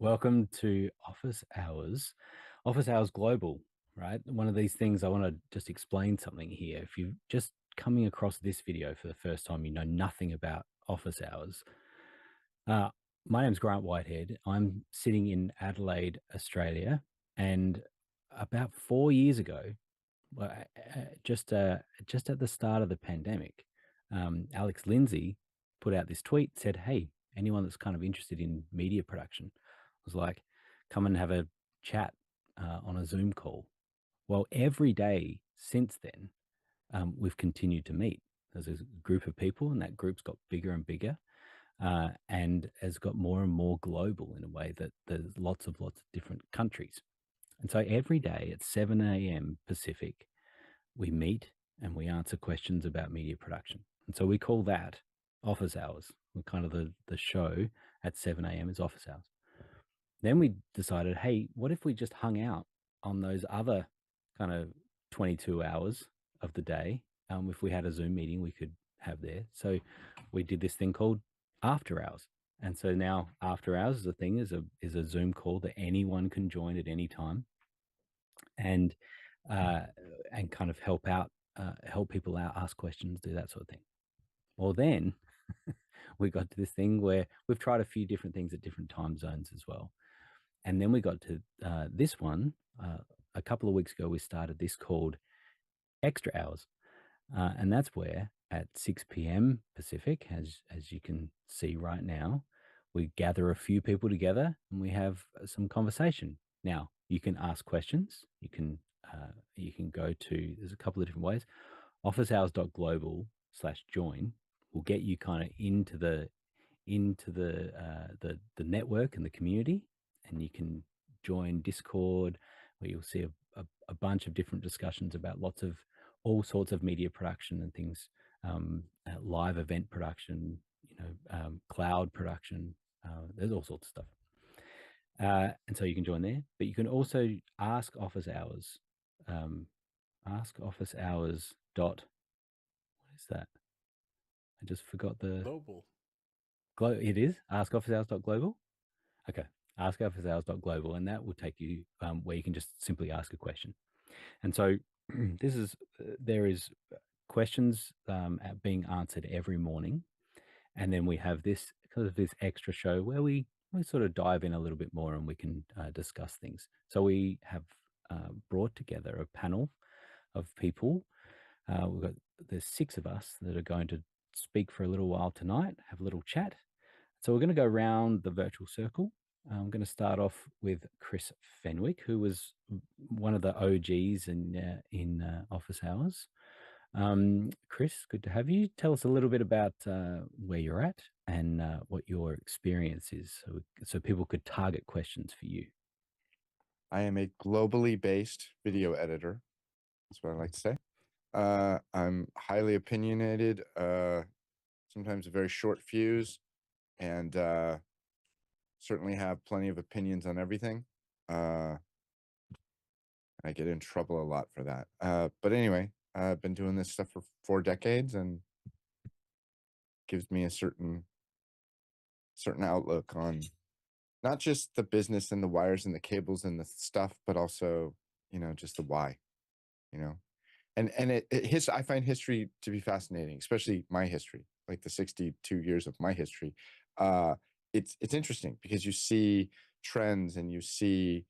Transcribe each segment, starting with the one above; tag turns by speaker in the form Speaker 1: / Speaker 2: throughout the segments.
Speaker 1: Welcome to Office Hours Global, right? One of these things I want to just explain something here. If you're just coming across this video for the first time, you know nothing about office hours. Uh, my name's Grant Whitehead. I'm sitting in Adelaide, Australia, and about 4 years ago, just at the start of the pandemic, Alex Lindsay put out this tweet, said, "Hey, anyone that's kind of interested in media production was like, come and have a chat on a Zoom call." Well, every day since then, we've continued to meet. There's a group of people, and that group's got bigger and bigger, and has got more and more global in a way that there's lots of different countries. And so every day at 7 a.m. Pacific, we meet and we answer questions about media production. And so we call that office hours. We're kind of the show at 7 a.m. is office hours. Then we decided, hey, what if we just hung out on those other kind of 22 hours of the day? If we had a Zoom meeting, we could have there. So we did this thing called after hours. And so now after hours is a thing, is a Zoom call that anyone can join at any time and uh, and kind of help people out, ask questions, do that sort of thing. Well, then we got to this thing where we've tried a few different things at different time zones as well. And then we got to this one a couple of weeks ago. We started this called Extra Hours, and that's where at 6 p.m. Pacific, as you can see right now, we gather a few people together and we have some conversation. Now you can ask questions. You can go to, there's a couple of different ways. Officehours.global/join will get you kind of into the network and the community, and you can join Discord where you'll see a bunch of different discussions about lots of all sorts of media production and things, live event production, cloud production. There's all sorts of stuff. And so you can join there, but you can also ask office hours. Ask office hours dot, what is that? I just forgot the
Speaker 2: Global.
Speaker 1: it is ask office hours dot global. Okay. Ask office hours dot global, and that will take you where you can just simply ask a question. And so there is questions being answered every morning. And then we have this kind of this extra show where we sort of dive in a little bit more and we can discuss things. So we have brought together a panel of people. There's six of us that are going to speak for a little while tonight, have a little chat. So we're going to go around the virtual circle. I'm going to start off with Chris Fenwick, who was one of the OGs in Office Hours. Chris, good to have you. Tell us a little bit about where you're at and what your experience is, so people could target questions for you.
Speaker 2: I am a globally based video editor. That's what I like to say. I'm highly opinionated, sometimes a very short fuse, and certainly have plenty of opinions on everything. I get in trouble a lot for that. But anyway, I've been doing this stuff for 4 decades and gives me a certain outlook on not just the business and the wires and the cables and the stuff, but also, just the why, you know. And I find history to be fascinating, especially my history, like the 62 years of my history. Uh, it's interesting because you see trends and you see,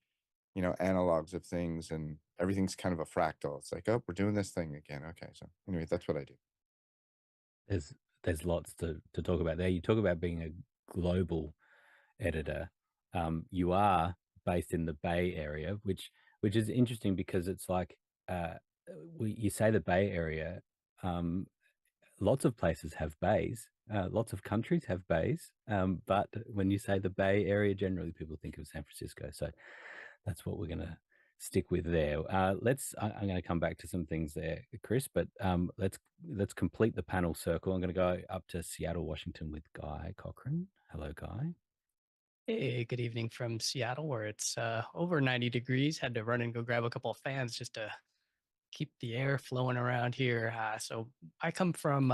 Speaker 2: analogs of things, and everything's kind of a fractal. It's like, oh, we're doing this thing again. Okay, so anyway, that's what I do.
Speaker 1: There's lots to talk about there. You talk about being a global editor. You are based in the Bay Area, which is interesting because it's like uh, you say the Bay Area. Um, Lots of places have bays. Lots of countries have bays. But when you say the Bay Area, generally people think of San Francisco. So that's what we're going to stick with there. I'm going to come back to some things there, Chris, but let's complete the panel circle. I'm going to go up to Seattle, Washington with Guy Cochran. Hello, Guy.
Speaker 3: Hey, good evening from Seattle, where it's over 90 degrees. Had to run and go grab a couple of fans just to keep the air flowing around here. So I come from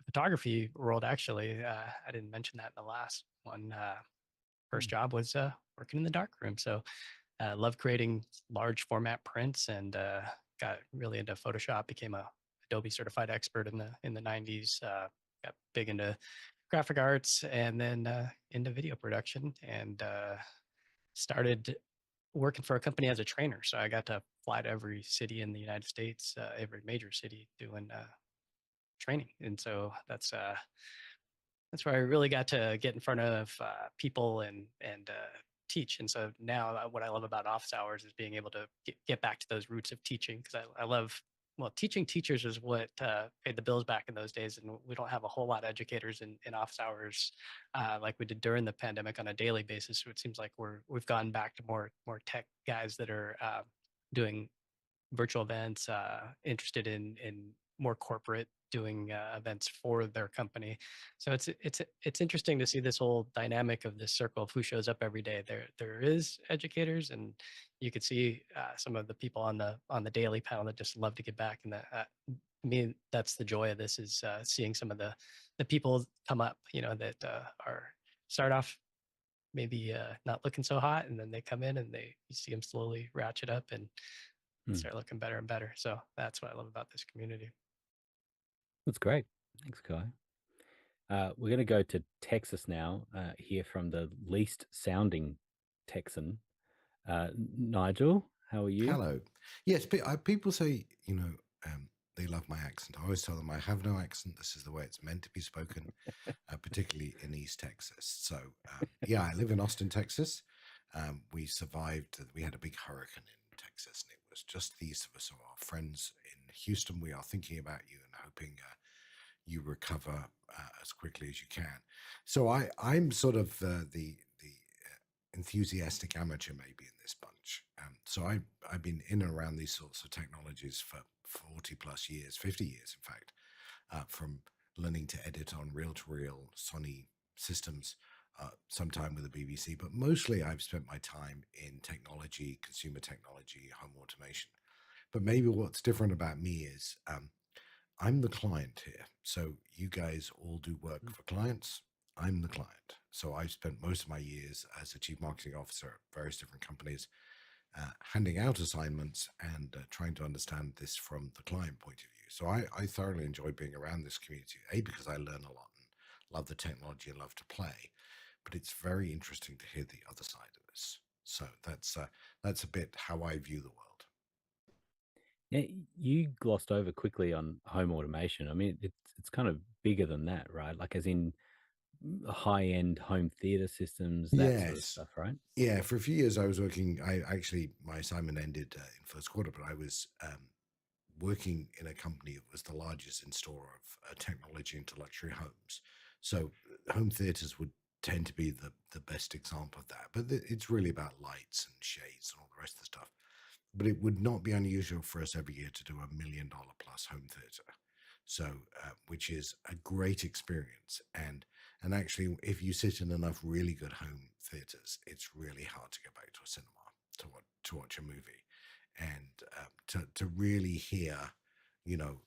Speaker 3: photography world, actually. I didn't mention that in the last one. first job was working in the dark room. So love creating large format prints, and got really into Photoshop. Became a Adobe certified expert in the 90s. Got big into graphic arts, and then into video production, and started working for a company as a trainer. So I got to fly to every city in the United States, every major city, doing training. And so that's where I really got to get in front of people and teach. And so now what I love about office hours is being able to get back to those roots of teaching, because I love, well, teaching teachers is what paid the bills back in those days. And we don't have a whole lot of educators in office hours like we did during the pandemic on a daily basis. So it seems like we've gone back to more tech guys that are doing virtual events, interested in more corporate, doing events for their company. So it's interesting to see this whole dynamic of this circle of who shows up every day. There is educators, and you could see some of the people on the daily panel that just love to get back. And that to me, that's the joy of this, is seeing some of the people come up, that are start off maybe not looking so hot, and then they come in and you see them slowly ratchet up and start looking better and better. So that's what I love about this community.
Speaker 1: That's great. Thanks, Kai. We're going to go to Texas now, hear from the least sounding Texan. Nigel, how are you?
Speaker 4: Hello. Yes, people say, they love my accent. I always tell them I have no accent. This is the way it's meant to be spoken, particularly in East Texas. So, yeah, I live in Austin, Texas. We survived. We had a big hurricane in Texas, and it was just the east of us. So our friends in Houston, we are thinking about you and hoping you recover as quickly as you can. So I'm sort of the enthusiastic amateur maybe in this bunch. So I've been in and around these sorts of technologies for 40 plus years, 50 years, in fact, from learning to edit on reel-to-reel Sony systems, sometime with the BBC, but mostly I've spent my time in technology, consumer technology, home automation. But maybe what's different about me is I'm the client here. So you guys all do work for clients. I'm the client. So I've spent most of my years as a chief marketing officer at various different companies, handing out assignments and trying to understand this from the client point of view. So I thoroughly enjoy being around this community, because I learn a lot and love the technology and love to play. But it's very interesting to hear the other side of this. So that's a bit how I view the world.
Speaker 1: Yeah, you glossed over quickly on home automation. I mean, it's kind of bigger than that, right? Like as in high-end home theater systems, that sort of
Speaker 4: Yes.
Speaker 1: stuff, right?
Speaker 4: Yeah, for a few years I was working. My assignment ended in first quarter, but I was working in a company that was the largest installer of technology into luxury homes. So home theaters would tend to be the best example of that. But it's really about lights and shades and all the rest of the stuff. But it would not be unusual for us every year to do $1 million plus home theater. So, which is a great experience. And actually, if you sit in enough really good home theaters, it's really hard to go back to a cinema to watch a movie, and to really hear, an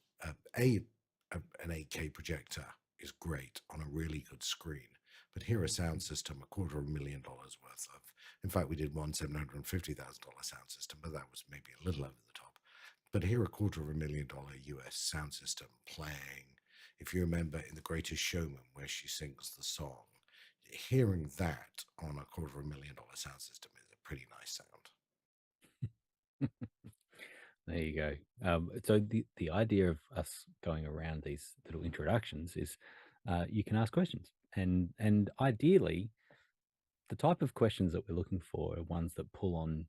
Speaker 4: 8K projector is great on a really good screen, but hear a sound system, $250,000 worth of. In fact, we did one $750,000 sound system, but that was maybe a little over the top. But hear a $250,000 US sound system playing. If you remember in The Greatest Showman, where she sings the song, hearing that on a $250,000 sound system is a pretty nice sound.
Speaker 1: There you go. So the idea of us going around these little introductions is you can ask questions, and ideally, the type of questions that we're looking for are ones that pull on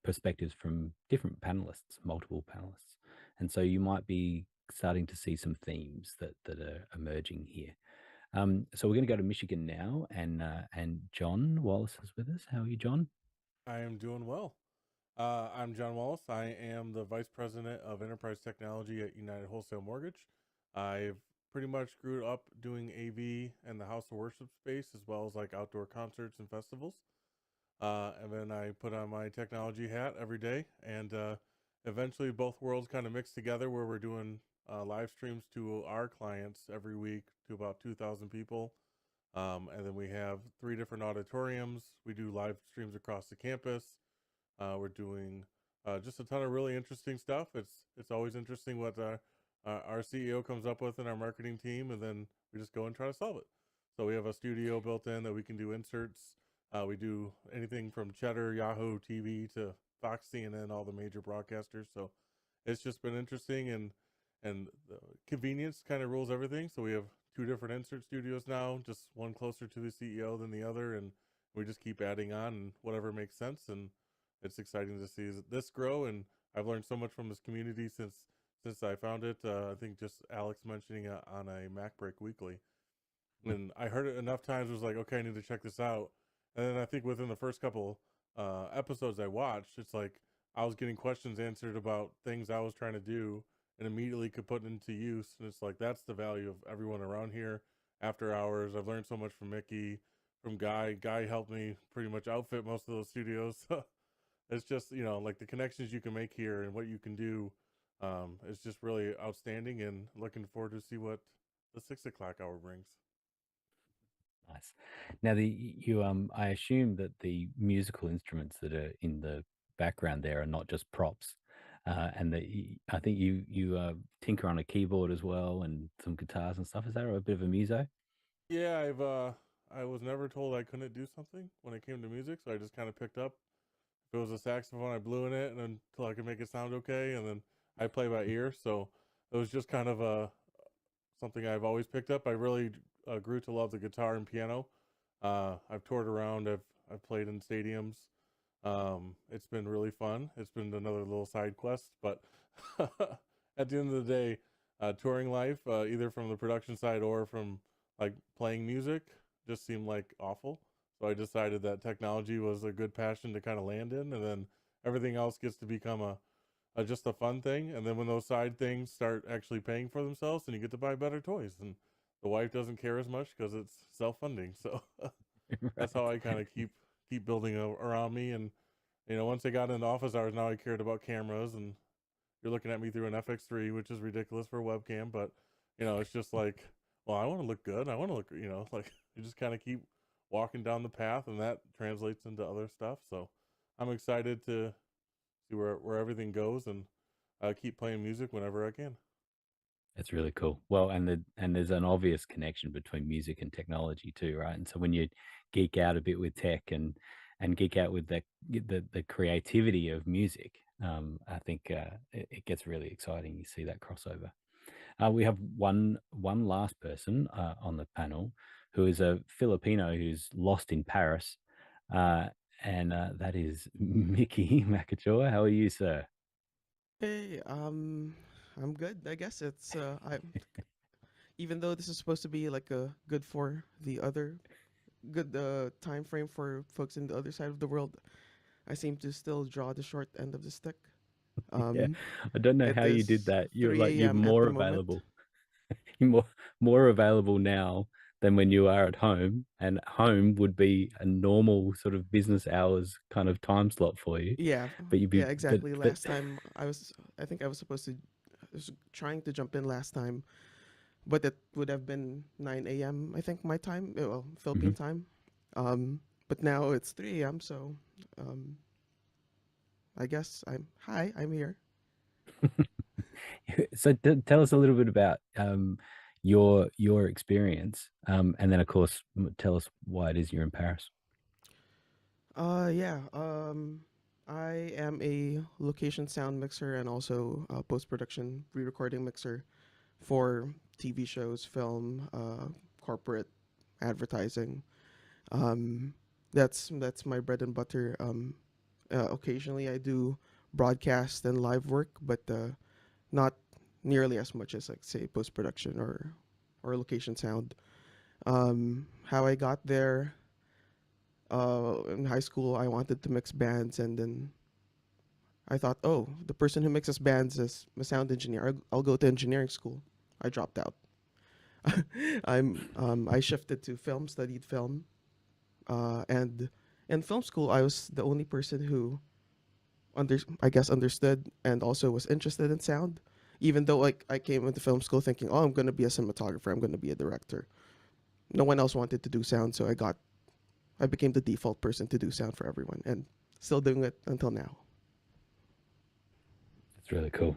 Speaker 1: perspectives from different panelists, multiple panelists, and so you might be starting to see some themes that are emerging here. So we're going to go to Michigan now, and John Wallace is with us. How are you, John?
Speaker 5: I am doing well. I'm John Wallace. I am the Vice President of Enterprise Technology at United Wholesale Mortgage. I've pretty much grew up doing AV and the house of worship space, as well as like outdoor concerts and festivals. And then I put on my technology hat every day, and eventually both worlds kind of mixed together, where we're doing live streams to our clients every week to about 2,000 people And then we have 3 different auditoriums. We do live streams across the campus. We're doing just a ton of really interesting stuff. It's always interesting what our CEO comes up with in our marketing team, and then we just go and try to solve it. So we have a studio built in that we can do inserts. We do anything from Cheddar, Yahoo TV to Fox, CNN, all the major broadcasters. So it's just been interesting, and the convenience kind of rules everything. So we have 2 different insert studios now, just one closer to the CEO than the other, and we just keep adding on and whatever makes sense. And it's exciting to see this grow, and I've learned so much from this community since I found it. I think just Alex mentioning it on a Mac Break Weekly, and I heard it enough times. It was like, okay, I need to check this out. And then I think within the first couple episodes I watched, it's like I was getting questions answered about things I was trying to do, and immediately could put it into use. And it's like that's the value of everyone around here. After hours, I've learned so much from Mickey, from Guy. Guy helped me pretty much outfit most of those studios. It's just, like the connections you can make here and what you can do is just really outstanding, and looking forward to see what the 6 o'clock hour brings.
Speaker 1: Nice. Now, I assume that the musical instruments that are in the background there are not just props, and that I think you tinker on a keyboard as well and some guitars and stuff. Is that a bit of a muso?
Speaker 5: Yeah, I was never told I couldn't do something when it came to music, so I just kind of picked up. If it was a saxophone, I blew in it and until I could make it sound okay, and then I play by ear. So it was just kind of something I've always picked up. I really grew to love the guitar and piano. I've toured around. I've played in stadiums. It's been really fun. It's been another little side quest, but at the end of the day, touring life, either from the production side or from like playing music, just seemed like awful. So I decided that technology was a good passion to kind of land in, and then everything else gets to become a just a fun thing. And then when those side things start actually paying for themselves, then you get to buy better toys, and the wife doesn't care as much because it's self-funding. So that's how I kind of keep building around me. And once I got into office hours, now I cared about cameras, and you're looking at me through an FX3, which is ridiculous for a webcam, but it's just like, well, I want to look good. I want to look, like you just kind of keep walking down the path, and that translates into other stuff. So I'm excited to see where everything goes, and keep playing music whenever I can.
Speaker 1: That's really cool. Well, and there's an obvious connection between music and technology too, right? And so when you geek out a bit with tech and geek out with the creativity of music, I think it gets really exciting. You see that crossover. We have one last person on the panel who is a Filipino who's lost in Paris, uh, and that is Mickey Makachoa. How are you, sir?
Speaker 6: Hey, I'm good. I guess I even though this is supposed to be like a good for the other good time frame for folks in the other side of the world, I seem to still draw the short end of the stick.
Speaker 1: Yeah,
Speaker 6: Um,
Speaker 1: I don't know
Speaker 6: it
Speaker 1: how you did
Speaker 6: is
Speaker 1: that. You're
Speaker 6: 3 a.m. at
Speaker 1: more
Speaker 6: the moment.
Speaker 1: available. You're more available now than when you are at home, and home would be a normal sort of business hours kind of time slot for you.
Speaker 6: Yeah,
Speaker 1: But you'd be
Speaker 6: yeah, exactly. Last time I think I was supposed to, I was trying to jump in last time, but it would have been 9 a.m. I think my time, well, Philippine
Speaker 1: Mhm.
Speaker 6: time. But now it's 3 a.m. So, um, I guess I'm here.
Speaker 1: So tell us a little bit about your experience, and then of course tell us why it is you're in Paris.
Speaker 6: Yeah. I am a location sound mixer and also a post-production re-recording mixer for TV shows, film, corporate advertising. Um, that's my bread and butter. Occasionally I do broadcast and live work, but not nearly as much as like say post-production or location sound. How I got there, in high school, I wanted to mix bands, and then I thought, oh, the person who mixes bands is a sound engineer. I'll go to engineering school. I dropped out. I shifted to film, studied film, and in film school, I was the only person who I guess understood and also was interested in sound. Even though like I came into film school thinking, oh, I'm gonna be a cinematographer, I'm gonna be a director. no one else wanted to do sound, so I became the default person to do sound for everyone, and still doing it until now.
Speaker 1: That's really cool.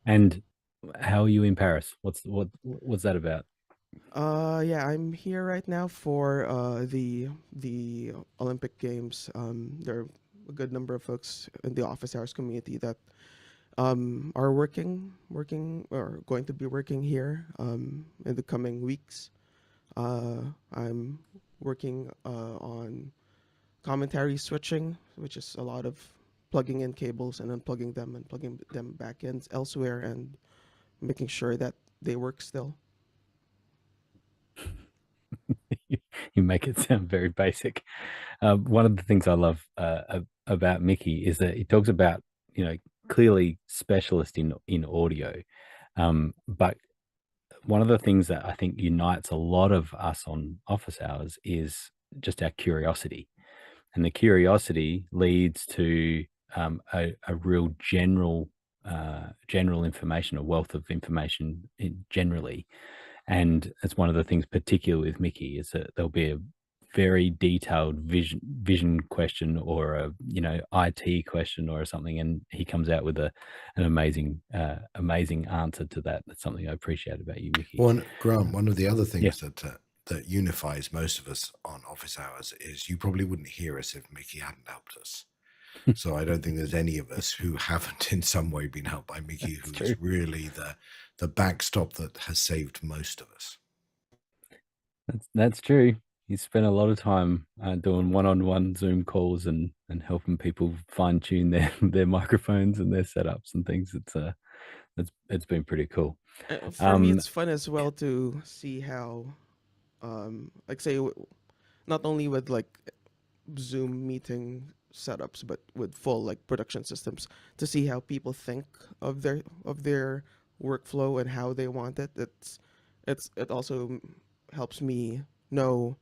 Speaker 1: And how are you in Paris? What's that about?
Speaker 6: Yeah, I'm here right now for the Olympic Games. There are a good number of folks in the office hours community that are working or going to be working here in the coming weeks. I'm working on commentary switching, which is a lot of plugging in cables and unplugging them and plugging them back in elsewhere and making sure that they work still.
Speaker 1: You make it sound very basic. One of the things I love about Mickey is that he talks about, clearly specialist in audio, but one of the things that I think unites a lot of us on office hours is just our curiosity, and the curiosity leads to a real general information, a wealth of information generally. And it's one of the things, particularly with Mickey, is that there'll be a very detailed vision question or a IT question or something, and he comes out with an amazing answer to that. That's something I appreciate about you, Mickey.
Speaker 4: Grant, one of the other
Speaker 1: Yeah.
Speaker 4: things that unifies most of us on office hours is you probably wouldn't hear us if Mickey hadn't helped us. So I don't think there's any of us who haven't in some way been helped by Mickey,
Speaker 1: That's
Speaker 4: who
Speaker 1: true.
Speaker 4: is really the backstop that has saved most of us.
Speaker 1: That's true. He spent a lot of time doing one-on-one Zoom calls and helping people fine tune their microphones and their setups and things. It's been pretty cool.
Speaker 6: For me, it's fun as well to see how, like say, not only with like Zoom meeting setups, but with full like production systems, to see how people think of their workflow and how they want it. It also helps me know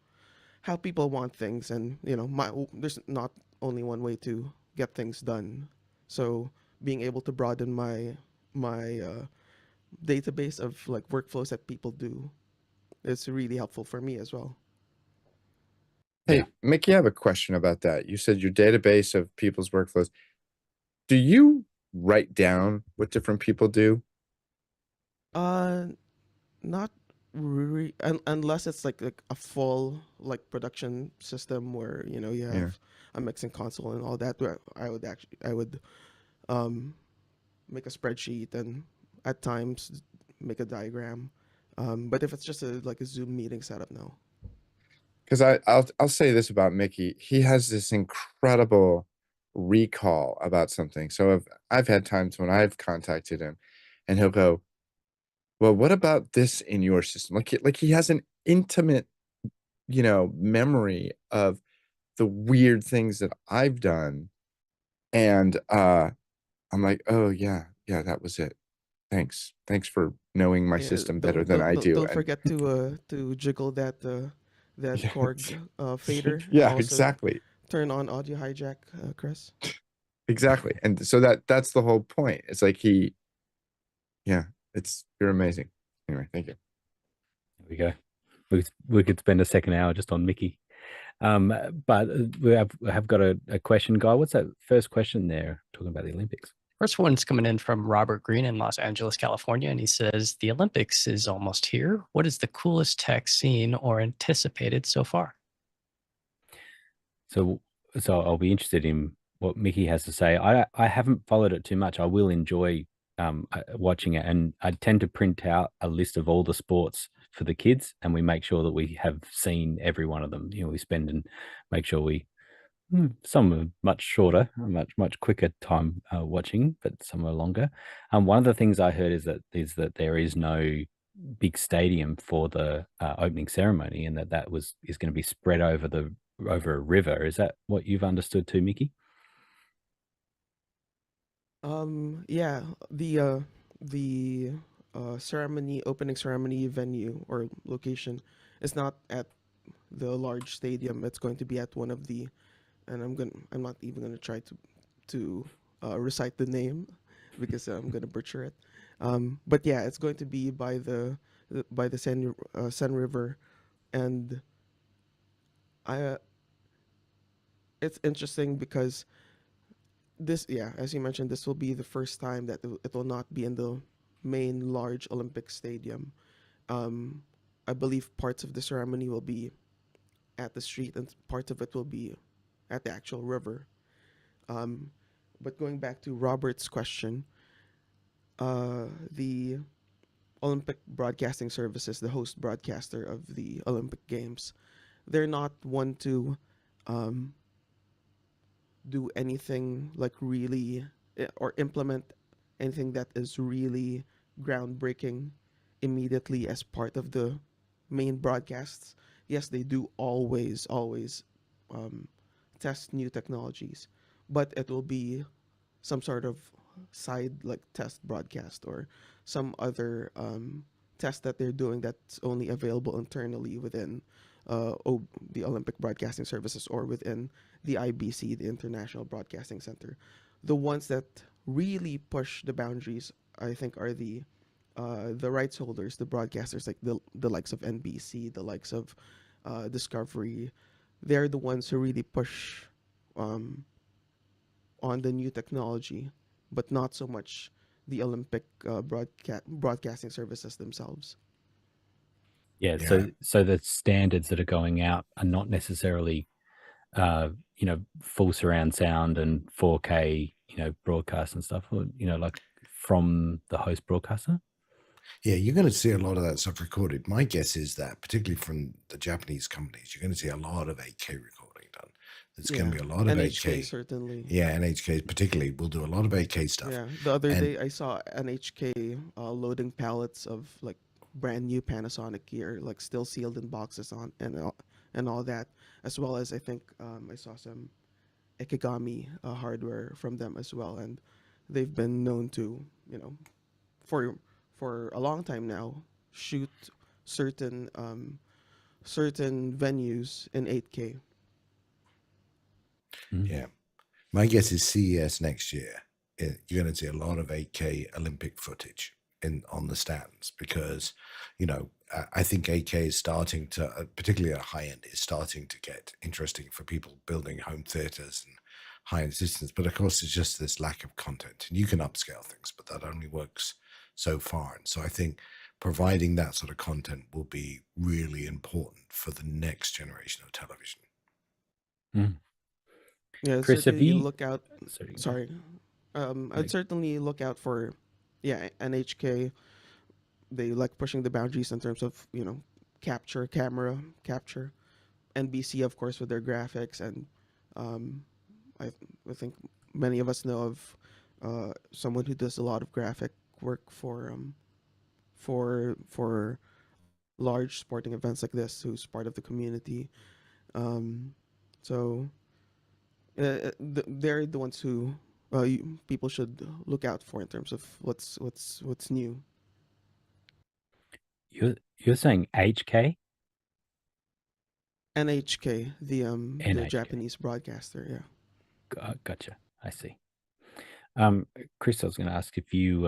Speaker 6: how people want things, and there's not only one way to get things done. So being able to broaden my database of like workflows that people do is really helpful for me as well.
Speaker 2: Hey,
Speaker 1: Yeah.
Speaker 2: Mickey, I have a question about that. You said your database of people's workflows. Do you write down what different people do?
Speaker 6: Not really, unless it's like a full like production system where you
Speaker 2: Yeah.
Speaker 6: have a mixing console and all that. Where I would make a spreadsheet and at times make a diagram. But if it's just like a Zoom meeting setup, no.
Speaker 2: Because I'll say this about Mickey. He has this incredible recall about something. So I've had times when I've contacted him and he'll go, well, what about this in your system? Like he has an intimate, memory of the weird things that I've done. And I'm like, oh yeah, that was it. Thanks. Thanks for knowing my
Speaker 6: Yeah,
Speaker 2: system better than I do.
Speaker 6: don't
Speaker 2: And
Speaker 6: forget to jiggle that that
Speaker 2: yeah,
Speaker 6: Korg fader, and
Speaker 2: yeah,
Speaker 6: also
Speaker 2: exactly.
Speaker 6: turn on audio hijack, Chris.
Speaker 2: Exactly. And so that's the whole point. It's like you're amazing. Anyway, thank you.
Speaker 1: There we go. We could spend a second hour just on Mickey. But we have got a question, Guy. What's that first question there talking about the Olympics?
Speaker 3: First one's coming in from Robert Green in Los Angeles, California, and he says, the Olympics is almost here. What is the coolest tech seen or anticipated so far?
Speaker 1: So I'll be interested in what Mickey has to say. I haven't followed it too much. I will enjoy watching it, and I tend to print out a list of all the sports for the kids, and we make sure that we have seen every one of them. We spend and make sure some are much shorter, much quicker time watching, but some are longer. One of the things I heard is that there is no big stadium for the opening ceremony, and that is going to be spread over a river. Is that what you've understood too, Mickey?
Speaker 6: Yeah, the opening ceremony venue or location is not at the large stadium. It's going to be at one of the, and I'm not even gonna try to recite the name because I'm gonna butcher it. But yeah, it's going to be by the Seine River And I it's interesting because this, yeah, as you mentioned, this will be the first time that it will not be in the main large Olympic stadium. Um, I believe parts of the ceremony will be at the street and parts of it will be at the actual river. Um, but going back to Robert's question, the Olympic Broadcasting Services, the host broadcaster of the Olympic Games, they're not one to um, do anything like really or implement anything that is really groundbreaking immediately as part of the main broadcasts. Yes, they do always um, test new technologies, but it will be some sort of side like test broadcast or some other test that they're doing that's only available internally within the Olympic Broadcasting Services or within the IBC, the International Broadcasting Center. The ones that really push the boundaries, I think, are the rights holders, the broadcasters, like the likes of NBC, the likes of Discovery. They're the ones who really push um, on the new technology, but not so much the Olympic broadcasting services themselves.
Speaker 1: Yeah,
Speaker 4: Yeah.
Speaker 1: so the standards that are going out are not necessarily full surround sound and 4K, broadcast and stuff, or, like from the host broadcaster.
Speaker 4: Yeah, you're going to see a lot of that stuff recorded. My guess is that, particularly from the Japanese companies, you're going to see a lot of 8K recording done. There's going to be a lot of
Speaker 6: NHK
Speaker 4: 8K.
Speaker 6: certainly.
Speaker 4: Yeah, NHK particularly will do a lot of 8K stuff.
Speaker 6: Yeah, the other
Speaker 4: And
Speaker 6: day I saw NHK loading pallets of like brand new Panasonic gear, like still sealed in boxes on and all that, as well as I think I saw some Ikegami hardware from them as well, and they've been known to, for for a long time now, shoot certain certain venues in 8K.
Speaker 4: yeah, my guess is CES next year, you're going to see a lot of 8K Olympic footage on the stands because, I think 8K is starting to, particularly at high end, is starting to get interesting for people building home theaters and high end systems. But of course, it's just this lack of content, and you can upscale things, but that only works so far. And so I think providing that sort of content will be really important for the next generation of television.
Speaker 1: Mm.
Speaker 6: Yeah,
Speaker 1: Chris, have
Speaker 6: certainly
Speaker 1: you?
Speaker 6: look out.
Speaker 1: Sorry.
Speaker 6: Sorry,
Speaker 1: No.
Speaker 6: I'd certainly look out for, yeah, NHK. They like pushing the boundaries in terms of camera capture. NBC, of course, with their graphics, and um, I think many of us know of someone who does a lot of graphic work for large sporting events like this, who's part of the community. So they're the ones who people should look out for in terms of what's new.
Speaker 1: You're saying HK?
Speaker 6: NHK, the
Speaker 1: NHK.
Speaker 6: Japanese broadcaster, yeah.
Speaker 1: Gotcha. I see. Chris, I was going to ask if you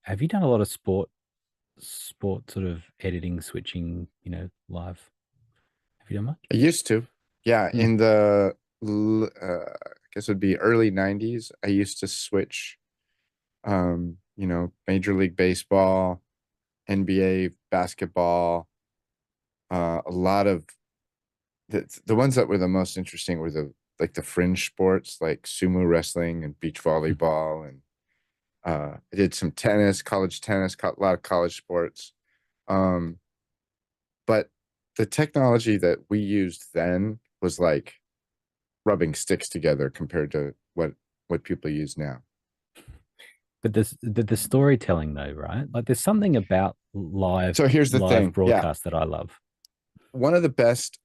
Speaker 1: have you done a lot of sport sort of editing, switching, live? Have you done much?
Speaker 2: I used to. Yeah,
Speaker 1: Hmm.
Speaker 2: in the I guess it would be early 90s, I used to switch Major League Baseball, NBA basketball, a lot of the ones that were the most interesting were the fringe sports like sumo wrestling and beach volleyball, and I did some tennis, college tennis, a lot of college sports. But the technology that we used then was like rubbing sticks together compared to what people use now.
Speaker 1: But the storytelling though, right? Like there's something about
Speaker 2: So here's the thing. Yeah.
Speaker 1: broadcast that I love.
Speaker 2: One of the best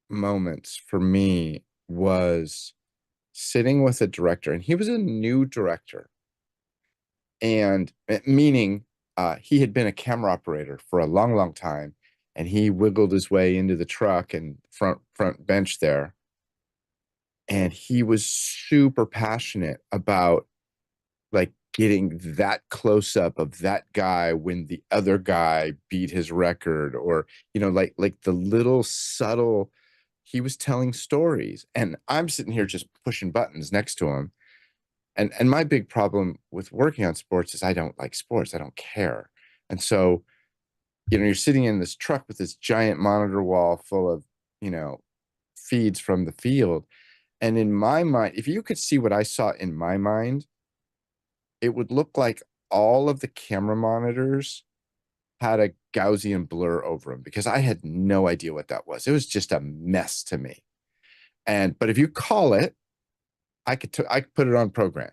Speaker 2: moments for me was sitting with a director, and he was a new director, and meaning he had been a camera operator for a long time, and he wiggled his way into the truck and front bench there, and he was super passionate about like getting that close up of that guy when the other guy beat his record, or like the little subtle, he was telling stories and I'm sitting here just pushing buttons next to him. And my big problem with working on sports is I don't like sports. I don't care. And so, you're sitting in this truck with this giant monitor wall full of, feeds from the field. And in my mind, if you could see what I saw in my mind, it would look like all of the camera monitors had a Gaussian blur over them, because I had no idea what that was. It was just a mess to me. But if you call it, I could put it on program.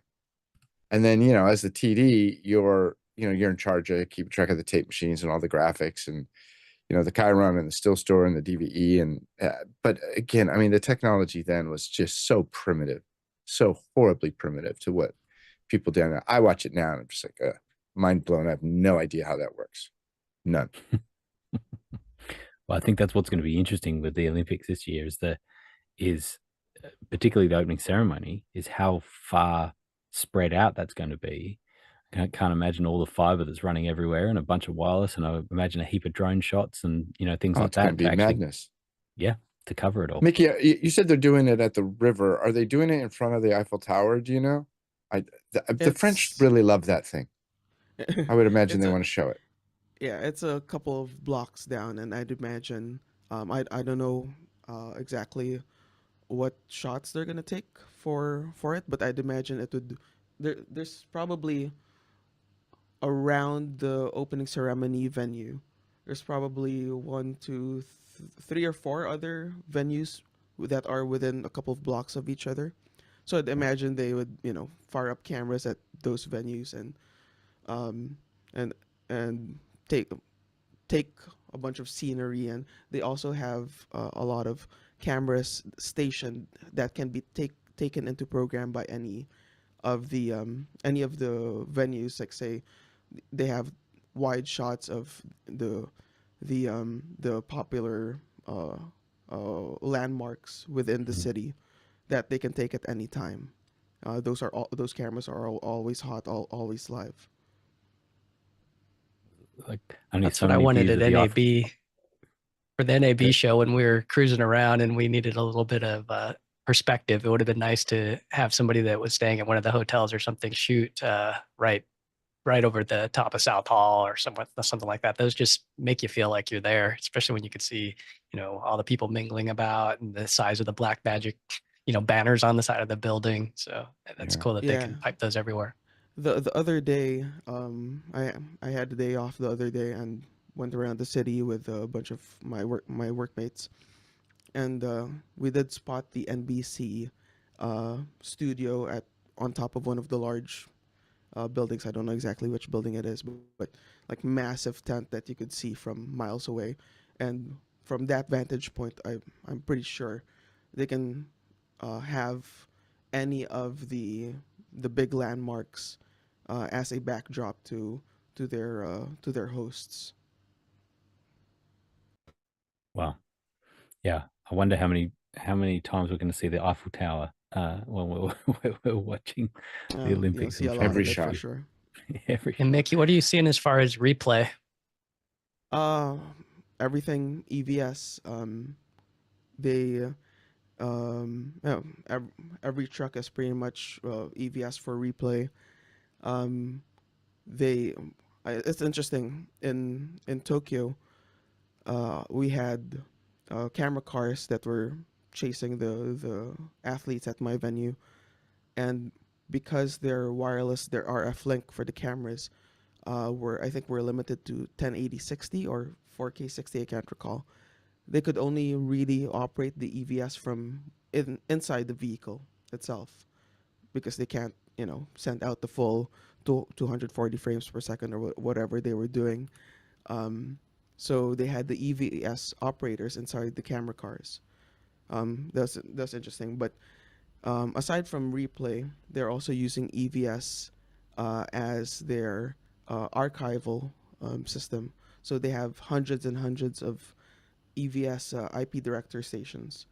Speaker 2: And then, as the TD, you're in charge of keeping track of the tape machines and all the graphics and, the Chiron and the still store and the DVE. But again, I mean, the technology then was just so primitive, so horribly primitive to what people down there. I watch it now and I'm just like, mind blown. I have no idea how that works. None.
Speaker 1: Well, I think that's what's going to be interesting with the Olympics this year is particularly the opening ceremony, is how far spread out that's going to be. I can't imagine all the fiber that's running everywhere and a bunch of wireless, and I imagine a heap of drone shots and things like
Speaker 2: It's going
Speaker 1: that.
Speaker 2: to be madness.
Speaker 1: To cover it all.
Speaker 2: Mickey, you said they're doing it at the river. Are they doing it in front of the Eiffel Tower? Do you know? The French really love that thing. I would imagine they want to show it.
Speaker 6: Yeah, it's a couple of blocks down, and I'd imagine I don't know exactly what shots they're gonna take for it, but I'd imagine it would. There's probably around the opening ceremony venue. There's probably one, two, three or four other venues that are within a couple of blocks of each other. So I'd imagine they would, fire up cameras at those venues and um, and and take a bunch of scenery, and they also have a lot of cameras stationed that can be taken into program by any of the venues. Like, say they have wide shots of the popular landmarks within the city that they can take at any time. Those cameras are always hot, always live.
Speaker 1: Like, only
Speaker 3: That's
Speaker 1: so
Speaker 3: what I
Speaker 1: many
Speaker 3: wanted
Speaker 1: views
Speaker 3: at
Speaker 1: of the
Speaker 3: NAB for the NAB show when we were cruising around and we needed a little bit of perspective. It would have been nice to have somebody that was staying at one of the hotels or something shoot right over the top of South Hall or something like that. Those just make you feel like you're there, especially when you could see, all the people mingling about and the size of the Black Magic, banners on the side of the building. So that's cool that they can pipe those everywhere.
Speaker 6: The other day, I had a day off the other day and went around the city with a bunch of my workmates, and we did spot the NBC studio on top of one of the large buildings. I don't know exactly which building it is, but like massive tent that you could see from miles away, and from that vantage point, I'm pretty sure they can have any of the big landmarks as a backdrop to their hosts.
Speaker 1: Wow. Yeah. I wonder how many times we're going to see the Eiffel Tower when we're watching the Olympics.
Speaker 6: You'll see a lot
Speaker 2: Every
Speaker 6: of it
Speaker 2: shot.
Speaker 6: for sure.
Speaker 1: Every
Speaker 3: And
Speaker 1: shot.
Speaker 3: Mickey, what are you seeing as far as replay?
Speaker 6: Everything EVS. They every truck is pretty much EVS for replay. They It's interesting in Tokyo. We had camera cars that were chasing the athletes at my venue, and because they're wireless, their RF link for the cameras, I think we're limited to 1080/60 or 4K/60. I can't recall. They could only really operate the EVS from inside the vehicle itself, because they can't, send out the full 240 frames per second or whatever they were doing. So they had the EVS operators inside the camera cars. That's interesting. But aside from replay, they're also using EVS as their archival system. So they have hundreds and hundreds of EVS IP director stations,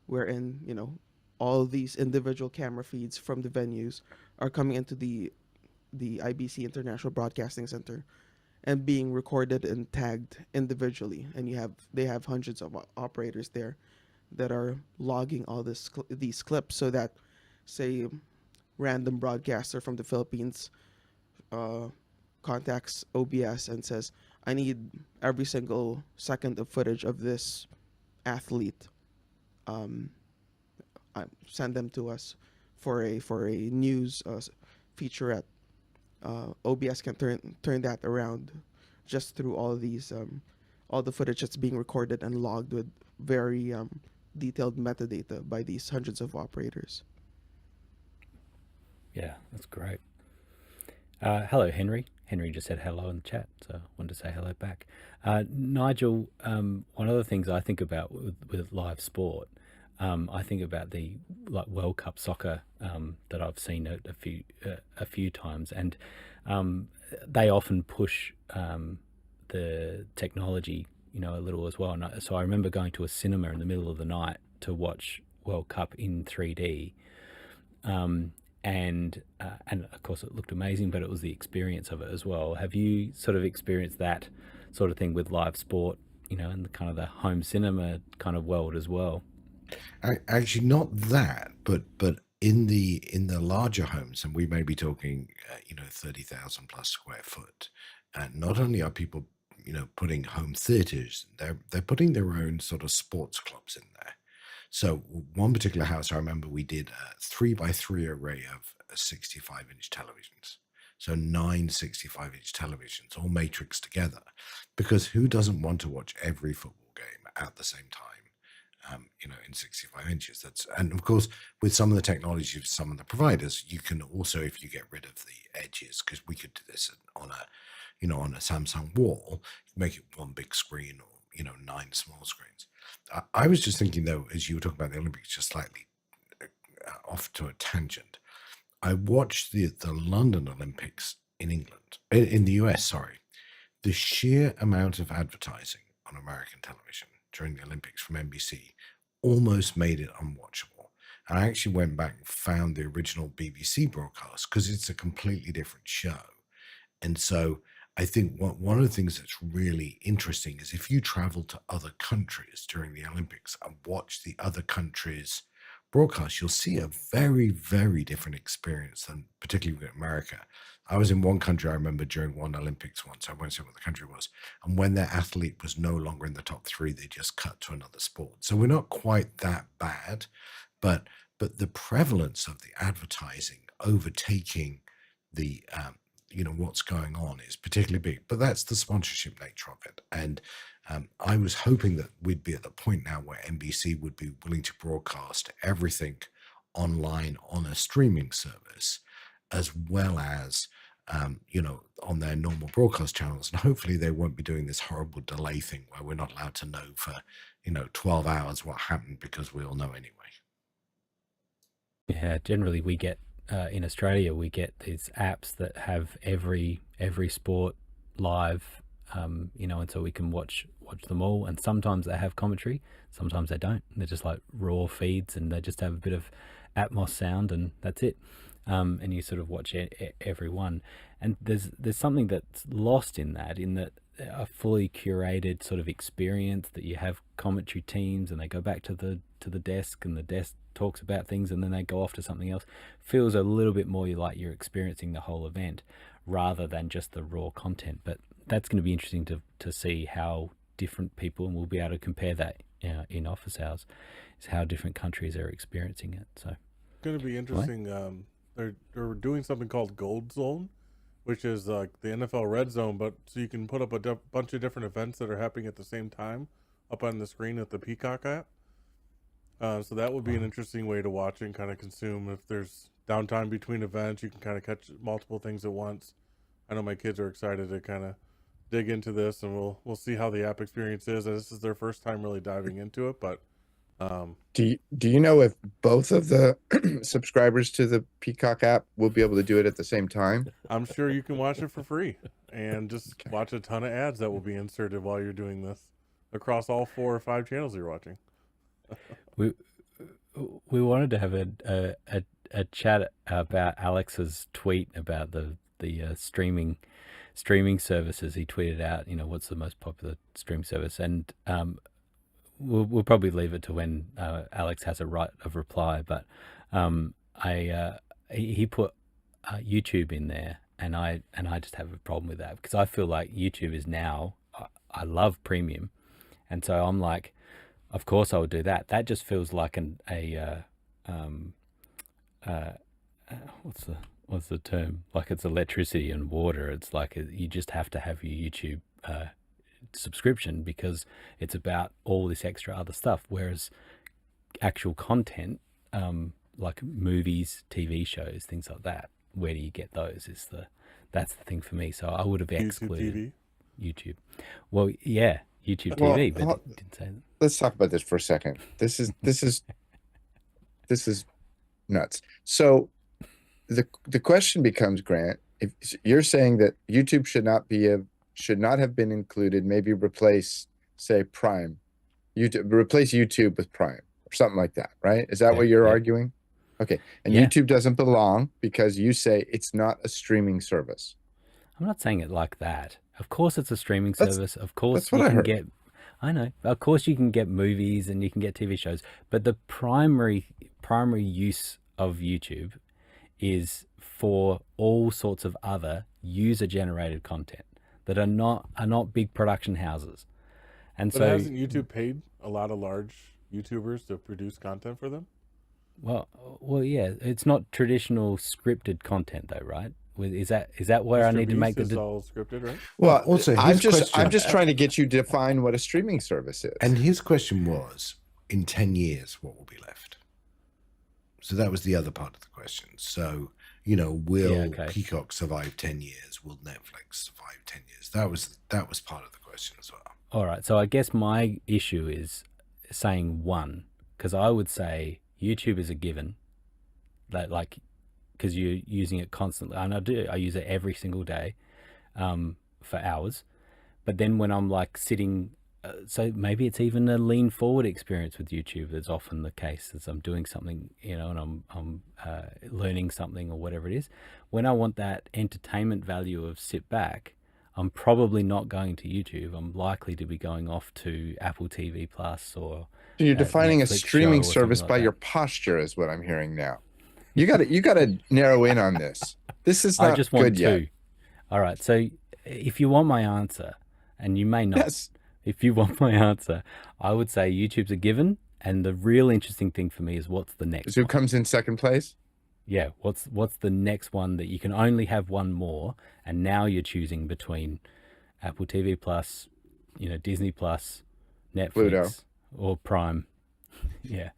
Speaker 6: wherein all these individual camera feeds from the venues are coming into the the IBC International Broadcasting Center and being recorded and tagged individually. And they have hundreds of operators there that are logging all these clips, so that, say, random broadcaster from the Philippines contacts OBS and says, I need every single second of footage of this athlete. Send them to us for a news featurette. OBS can turn that around just through all the footage that's being recorded and logged with very detailed metadata by these hundreds of operators.
Speaker 1: Yeah, that's great. Hello, Henry. Henry just said hello in the chat, so I wanted to say hello back. Nigel, one of the things I think about with live sport, I think about the World Cup soccer that I've seen a few times, and they often push the technology, a little as well. And so I remember going to a cinema in the middle of the night to watch World Cup in 3D. And of course it looked amazing, but it was the experience of it as well. Have you sort of experienced that sort of thing with live sport, in the kind of the home cinema kind of world as well?
Speaker 4: Actually, not that, but in the larger homes, and we may be talking, 30,000 plus square foot. Not only are people, putting home theaters, they're putting their own sort of sports clubs in there. So one particular house, I remember we did a 3x3 array of 65-inch televisions. So 9 65-inch televisions, all matrixed together, because who doesn't want to watch every football game at the same time? In 65 inches. And of course, with some of the technology of some of the providers, you can also, if you get rid of the edges, because we could do this on a Samsung wall, make it one big screen or 9 small screens. I was just thinking, though, as you were talking about the Olympics, just slightly off to a tangent. I watched the London Olympics in the US. Sorry, the sheer amount of advertising on American television during the Olympics from NBC almost made it unwatchable. And I actually went back and found the original BBC broadcast because it's a completely different show. And so I think one of the things that's really interesting is if you travel to other countries during the Olympics and watch the other countries' broadcast, you'll see a very, very different experience than particularly with America. I was in one country, I remember, during one Olympics once. I won't say what the country was. And when their athlete was no longer in the top 3, they just cut to another sport. So we're not quite that bad, but the prevalence of the advertising overtaking the what's going on is particularly big. But that's the sponsorship nature of it. And I was hoping that we'd be at the point now where NBC would be willing to broadcast everything online on a streaming service, as well as on their normal broadcast channels. And hopefully they won't be doing this horrible delay thing where we're not allowed to know for 12 hours what happened, because we all know anyway.
Speaker 1: Yeah, generally we get in Australia, we get these apps that have every sport live, and so we can watch them all. And sometimes they have commentary, sometimes they don't. They're just like raw feeds, and they just have a bit of Atmos sound, and that's it. And you sort of watch every one. And there's something that's lost in that a fully curated sort of experience, that you have commentary teams and they go back to the desk, and the desk talks about things, and then they go off to something else. Feels a little bit more like you're experiencing the whole event rather than just the raw content. But that's going to be interesting to see how different people, and we'll be able to compare that in office hours, is how different countries are experiencing it. So
Speaker 5: It's going to be interesting. They're doing something called Gold Zone, which is like the NFL Red Zone, but so you can put up a bunch of different events that are happening at the same time up on the screen at the Peacock app. So that would be an interesting way to watch and kind of consume. If there's downtime between events, you can kind of catch multiple things at once. I know my kids are excited to kind of dig into this, and we'll see how the app experience is. This is their first time really diving into it, but
Speaker 2: do you know if both of the subscribers to the Peacock app will be able to do it at the same time?
Speaker 5: I'm sure you can watch it for free and just watch a ton of ads that will be inserted while you're doing this across all 4 or 5 channels you're watching.
Speaker 1: we wanted to have a chat about Alex's tweet about the streaming services. He tweeted out, what's the most popular stream service, and we'll probably leave it to when Alex has a right of reply. But he put YouTube in there, and I just have a problem with that, because I feel like YouTube is now. I love premium, and so I'm like, of course I would do that. That just feels like what's the term? Like it's electricity and water. It's like you just have to have your YouTube subscription, because it's about all this extra other stuff. Whereas actual content, like movies, TV shows, things like that, where do you get those? That's the thing for me. So I would have excluded YouTube. Well, yeah, YouTube TV, but it didn't say that.
Speaker 2: Let's talk about this for a second. This is nuts. So the question becomes, Grant, if you're saying that YouTube should not have been included, maybe replace, say, Prime, replace YouTube with Prime or something like that, right? Is that what you're arguing? Okay. And YouTube doesn't belong because you say it's not a streaming service.
Speaker 1: I'm not saying it like that. Of course it's a streaming service. Of course
Speaker 2: that's what I heard.
Speaker 1: I know. Of course you can get movies and you can get TV shows, but the primary use of YouTube is for all sorts of other user-generated content that are not big production houses. And
Speaker 5: But hasn't YouTube paid a lot of large YouTubers to produce content for them?
Speaker 1: Well, yeah. It's not traditional scripted content, though, right? Is that where
Speaker 5: Mr.
Speaker 1: I need to make
Speaker 5: Beast is all scripted, right?
Speaker 2: Well,
Speaker 4: also,
Speaker 2: I'm
Speaker 4: his
Speaker 2: just trying to get you to define what a streaming service is.
Speaker 4: And his question was, in 10 years, what will be left? So that was the other part of the question. So, will Peacock survive 10 years? Will Netflix survive 10 years? That was part of the question as well.
Speaker 1: All right. So I guess my issue is saying one, because I would say YouTube is a given, that because you're using it constantly, and I use it every single day for hours. But then when I'm like sitting, so maybe it's even a lean forward experience with YouTube. That's often the case, as I'm doing something, and I'm learning something or whatever it is. When I want that entertainment value of sit back, I'm probably not going to YouTube. I'm likely to be going off to Apple TV Plus or.
Speaker 2: So you're defining
Speaker 1: Netflix
Speaker 2: a streaming service
Speaker 1: like
Speaker 2: by your posture, is what I'm hearing now. You got to narrow in on this. This is not
Speaker 1: I just want
Speaker 2: good
Speaker 1: two.
Speaker 2: yet.
Speaker 1: All right. So if you want my answer, and you may not,
Speaker 2: Yes.
Speaker 1: if you want my answer, I would say YouTube's a given. And the real interesting thing for me is what's the next
Speaker 2: Who
Speaker 1: one?
Speaker 2: comes in second place?
Speaker 1: Yeah. What's the next one that you can only have one more, and now you're choosing between Apple TV Plus, Disney Plus, Netflix,
Speaker 2: Pluto.
Speaker 1: or Prime. Yeah.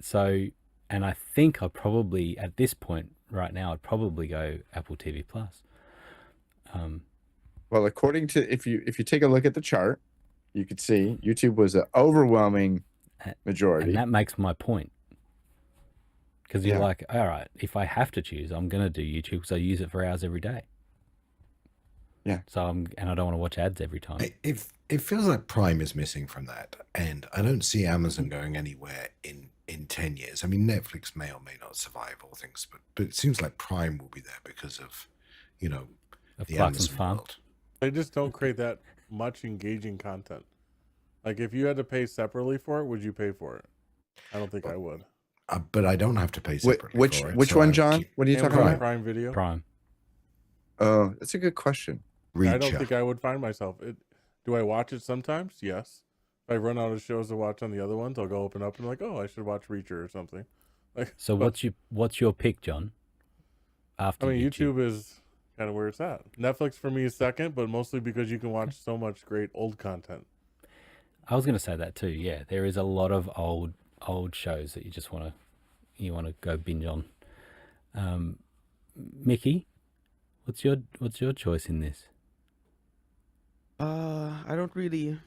Speaker 1: So, and I think I probably at this point right now I'd probably go Apple TV Plus.
Speaker 2: Well, according to if you take a look at the chart, you could see YouTube was an overwhelming majority.
Speaker 1: And that makes my point. Because you're like, all right, if I have to choose, I'm going to do YouTube because I use it for hours every day.
Speaker 2: Yeah.
Speaker 1: So and I don't want to watch ads every time.
Speaker 4: It feels like Prime is missing from that, and I don't see Amazon going anywhere in 10 years. I mean, Netflix may or may not survive all things, but it seems like Prime will be there because of,
Speaker 1: Of
Speaker 4: the
Speaker 1: Clarkson
Speaker 4: Amazon
Speaker 1: Farm.
Speaker 4: world.
Speaker 5: They just don't create that much engaging content. Like if you had to pay separately for it, would you pay for it? I don't think I would.
Speaker 4: But I don't have to pay separately
Speaker 2: Which
Speaker 4: for it.
Speaker 2: which
Speaker 4: so
Speaker 2: one,
Speaker 4: I
Speaker 2: John?
Speaker 4: keep
Speaker 2: What are you talking
Speaker 5: Amazon
Speaker 2: about?
Speaker 5: Prime Video.
Speaker 1: Prime.
Speaker 2: Oh, that's a good question.
Speaker 5: I don't
Speaker 4: Reacher.
Speaker 5: think I would find myself. Do I watch it sometimes? Yes. If I run out of shows to watch on the other ones, I'll go open up and like, oh, I should watch Reacher or something. Like,
Speaker 1: So
Speaker 5: but,
Speaker 1: what's your pick, John? After
Speaker 5: I mean, YouTube is kind of where it's at. Netflix for me is second, but mostly because you can watch so much great old content.
Speaker 1: I was going to say that too. Yeah, there is a lot of old shows that you just want to go binge on. Mickey, what's your choice in this?
Speaker 6: I don't really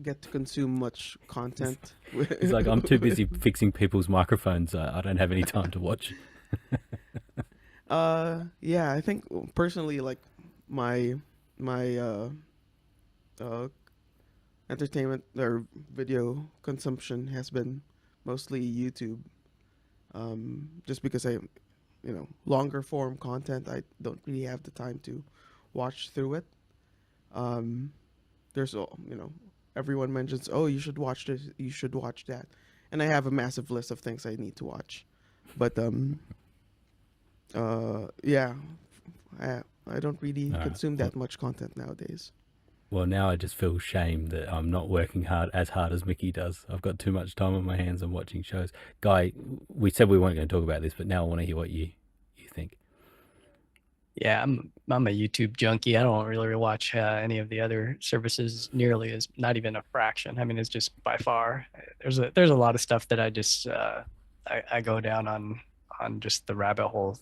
Speaker 6: get to consume much content.
Speaker 1: It's like I'm too busy fixing people's microphones. I don't have any time to watch.
Speaker 6: Yeah, I think personally, like my entertainment or video consumption has been mostly YouTube. Just because longer form content, I don't really have the time to watch through it. There's everyone mentions, oh, you should watch this, you should watch that, and I have a massive list of things I need to watch, but yeah, I don't really consume that much content nowadays.
Speaker 1: Well, now I just feel shame that I'm not working as hard as Mickey does. I've got too much time on my hands and watching shows. Guy, we said we weren't going to talk about this, but now I want to hear what you think.
Speaker 3: Yeah, I'm a YouTube junkie. I don't really watch any of the other services nearly as, not even a fraction. I mean, it's just by far. There's a lot of stuff that I just I go down on just the rabbit hole.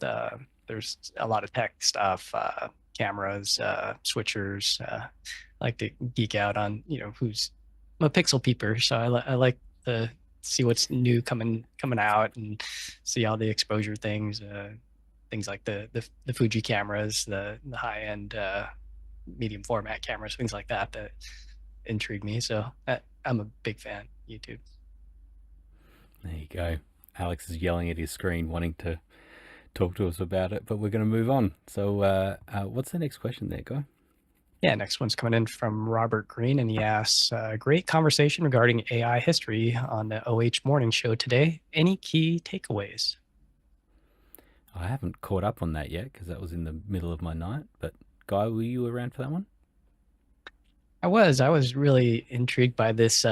Speaker 3: There's a lot of tech stuff, cameras, switchers. I like to geek out on who's. I'm a pixel peeper, so I like to see what's new coming out and see all the exposure things. Things like the Fuji cameras, the high end medium format cameras, things like that intrigue me. So I'm a big fan of YouTube.
Speaker 1: There you go. Alex is yelling at his screen, wanting to talk to us about it, but we're going to move on. So what's the next question there, Guy?
Speaker 3: Yeah, next one's coming in from Robert Green, and he asks, great conversation regarding AI history on the OH morning show today. Any key takeaways?
Speaker 1: I haven't caught up on that yet because that was in the middle of my night. But Guy, were you around for that one?
Speaker 3: I was really intrigued by this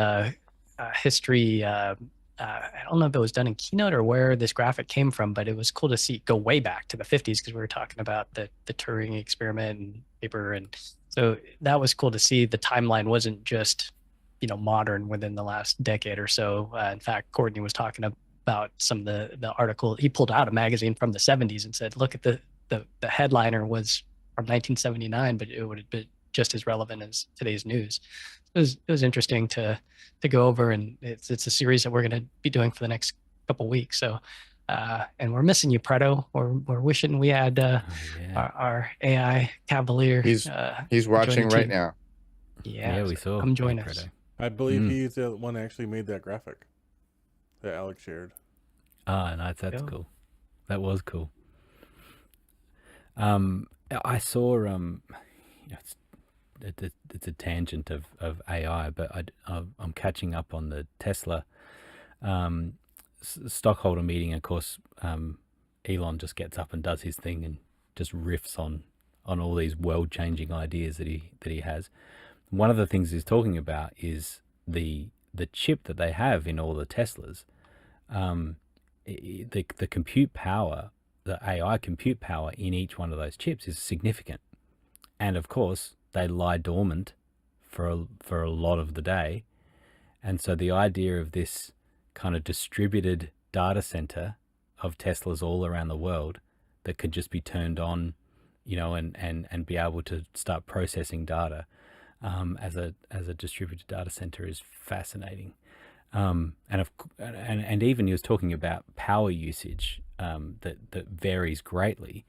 Speaker 3: history. I don't know if it was done in Keynote or where this graphic came from, but it was cool to see go way back to the 50s because we were talking about the Turing experiment and paper, and so that was cool to see. The timeline wasn't just modern within the last decade or so. In fact, Courtney was talking about some of the article. He pulled out a magazine from the 70s and said, look at the headliner was from 1979, but it would have been just as relevant as today's news. It was interesting to go over, and it's a series that we're going to be doing for the next couple weeks. So, and we're missing you, Preto. We're wishing we had our AI Cavalier.
Speaker 2: He's watching right now.
Speaker 3: Yeah,
Speaker 1: we saw.
Speaker 3: Come join us.
Speaker 5: Preto. I believe he's the one that actually made that graphic that Alex shared.
Speaker 1: Nice. That's cool. That was cool. I saw it's a tangent of AI, but I'm catching up on the Tesla stockholder meeting. Of course, Elon just gets up and does his thing and just riffs on all these world-changing ideas that he has. One of the things he's talking about is the chip that they have in all the Teslas. The compute power, the AI compute power in each one of those chips is significant, and of course they lie dormant for a lot of the day. And so the idea of this kind of distributed data center of Teslas all around the world that could just be turned on, and be able to start processing data as a distributed data center is fascinating. And even he was talking about power usage that varies greatly,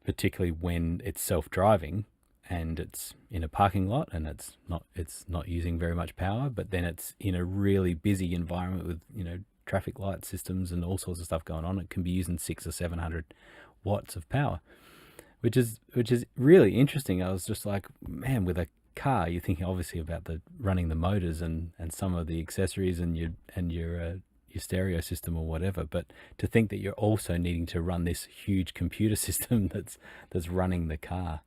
Speaker 1: particularly when it's self-driving and it's in a parking lot and it's not using very much power, but then it's in a really busy environment with traffic light systems and all sorts of stuff going on. It can be using 600 or 700 watts of power, which is really interesting. I was just like, man, with a car, you're thinking obviously about running the motors and some of the accessories and your stereo system or whatever, but to think that you're also needing to run this huge computer system that's running the car,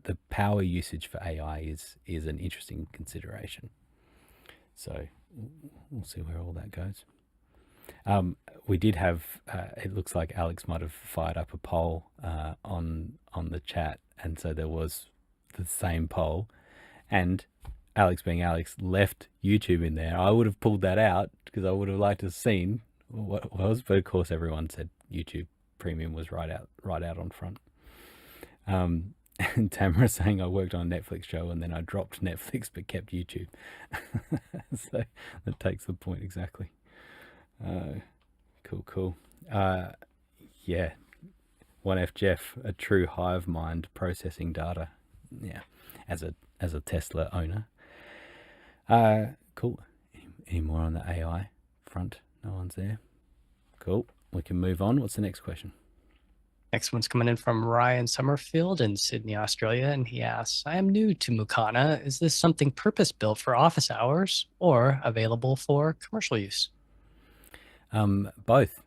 Speaker 1: the power usage for AI is an interesting consideration. So we'll see where all that goes. We did have it looks like Alex might have fired up a poll on the chat, and so there was the same poll, and Alex being Alex left YouTube in there. I would have pulled that out because I would have liked to have seen what it was, but of course everyone said YouTube Premium was right out on front. And Tamara saying I worked on a Netflix show and then I dropped Netflix but kept YouTube. So that takes the point exactly. Cool. Yeah, 1F Jeff, a true hive mind processing data. Yeah, as a Tesla owner. Cool. Any more on the AI front? No one's there. Cool. We can move on. What's the next question?
Speaker 3: Next one's coming in from Ryan Summerfield in Sydney, Australia, and he asks, I am new to Mukana. Is this something purpose-built for office hours or available for commercial use?
Speaker 1: Both.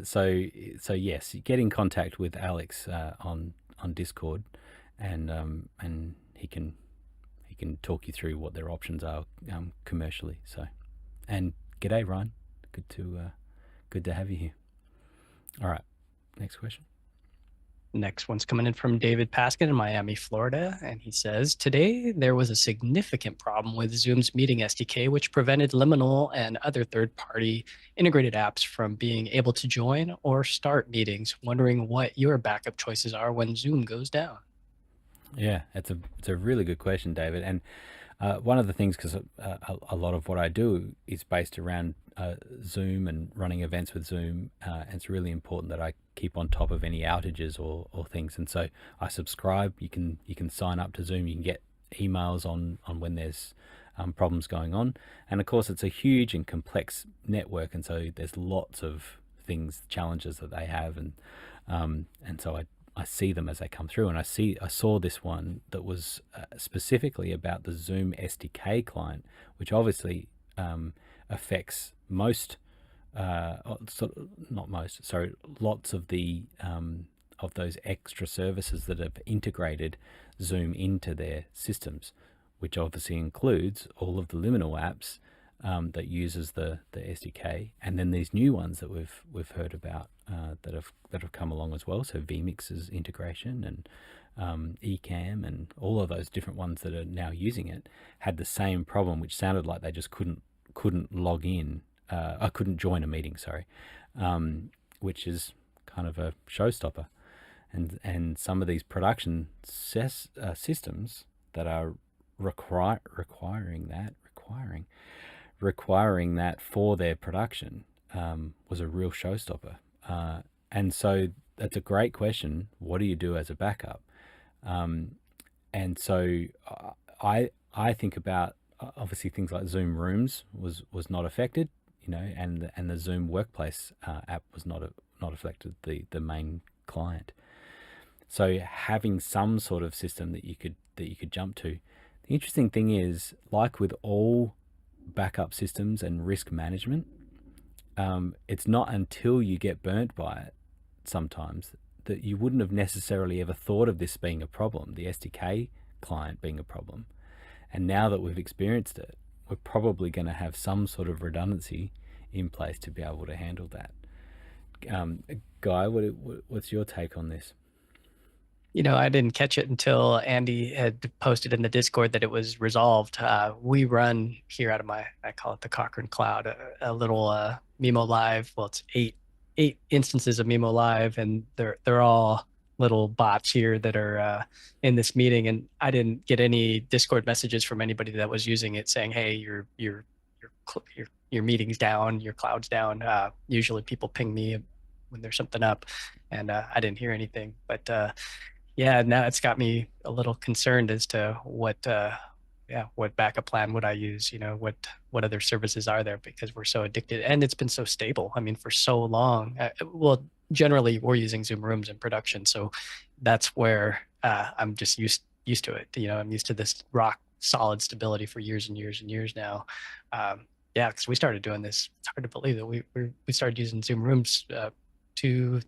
Speaker 1: So yes, get in contact with Alex on Discord, and he can talk you through what their options are commercially. So, and g'day, Ryan. Good to have you here. All right, next question.
Speaker 3: Next one's coming in from David Paskin in Miami, Florida, and he says, today there was a significant problem with Zoom's meeting SDK, which prevented Liminal and other third-party integrated apps from being able to join or start meetings. Wondering what your backup choices are when Zoom goes down.
Speaker 1: Yeah, it's a really good question, David. And one of the things, because a lot of what I do is based around Zoom and running events with Zoom, and it's really important that I keep on top of any outages or things. And so I subscribe. You can sign up to Zoom. You can get emails on when there's problems going on. And of course, it's a huge and complex network, and so there's lots of challenges that they have, and so I see them as they come through, and I saw this one that was specifically about the Zoom SDK client, which obviously affects lots of those extra services that have integrated Zoom into their systems, which obviously includes all of the Liminal apps that uses the SDK, and then these new ones that we've heard about that have come along as well. So vMix's integration and Ecamm and all of those different ones that are now using it had the same problem, which sounded like they just couldn't log in. I couldn't join a meeting, sorry, which is kind of a showstopper. And some of these production systems that are requiring that for their production was a real showstopper. And so that's a great question. What do you do as a backup? And so I think about obviously things like Zoom Rooms was not affected, and the Zoom Workplace app was not affected, the main client. So having some sort of system that you could jump to. The interesting thing is, like with all backup systems and risk management, it's not until you get burnt by it sometimes that you wouldn't have necessarily ever thought of this being a problem, the SDK client being a problem. And now that we've experienced it, we're probably going to have some sort of redundancy in place to be able to handle that. Guy, what's your take on this?
Speaker 3: I didn't catch it until Andy had posted in the Discord that it was resolved. We run here out of I call it the Cochrane Cloud, a little Mimo Live. Well, it's eight instances of Mimo Live, and they're all little bots here that are in this meeting. And I didn't get any Discord messages from anybody that was using it saying, "Hey, your meeting's down, your cloud's down." Usually, people ping me when there's something up, and I didn't hear anything, but. Yeah, now it's got me a little concerned as to what backup plan would I use? What other services are there, because we're so addicted, and it's been so stable. I mean, for so long. Well, generally we're using Zoom Rooms in production, so that's where I'm just used to it. I'm used to this rock solid stability for years and years and years now. Yeah, because we started doing this. It's hard to believe that we started using Zoom Rooms 20.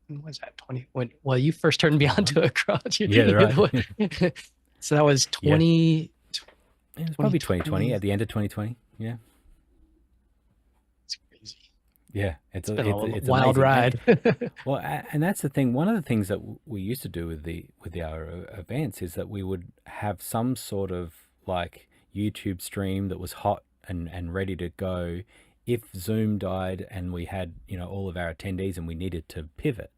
Speaker 3: When was that? 20? Well, you first turned me on to it, Crowd.
Speaker 1: Yeah, right.
Speaker 3: So that was 20.
Speaker 1: Yeah. It was probably 2020, at the end of 2020. Yeah.
Speaker 3: It's crazy.
Speaker 1: Yeah, it's
Speaker 3: been a
Speaker 1: it's
Speaker 3: wild
Speaker 1: amazing.
Speaker 3: ride.
Speaker 1: Well, and that's the thing. One of the things that we used to do with our events is that we would have some sort of like YouTube stream that was hot and ready to go if Zoom died and we had all of our attendees and we needed to pivot.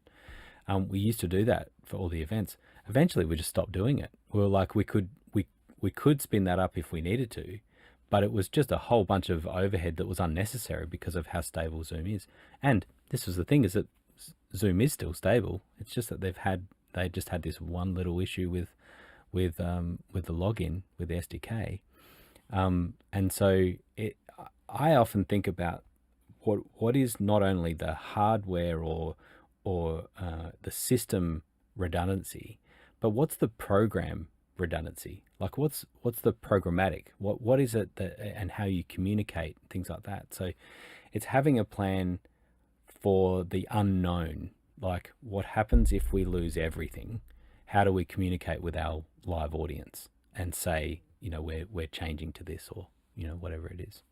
Speaker 1: We used to do that for all the events. Eventually, we just stopped doing it. We were like, we could spin that up if we needed to, but it was just a whole bunch of overhead that was unnecessary because of how stable Zoom is. And this was the thing, is that Zoom is still stable. It's just that they just had this one little issue with the login with the SDK. And so I often think about what is not only the hardware or the system redundancy, but what's the program redundancy? Like what's the programmatic? What is it that, and how you communicate, things like that. So it's having a plan for the unknown. Like what happens if we lose everything? How do we communicate with our live audience and say, we're changing to this, or whatever it is.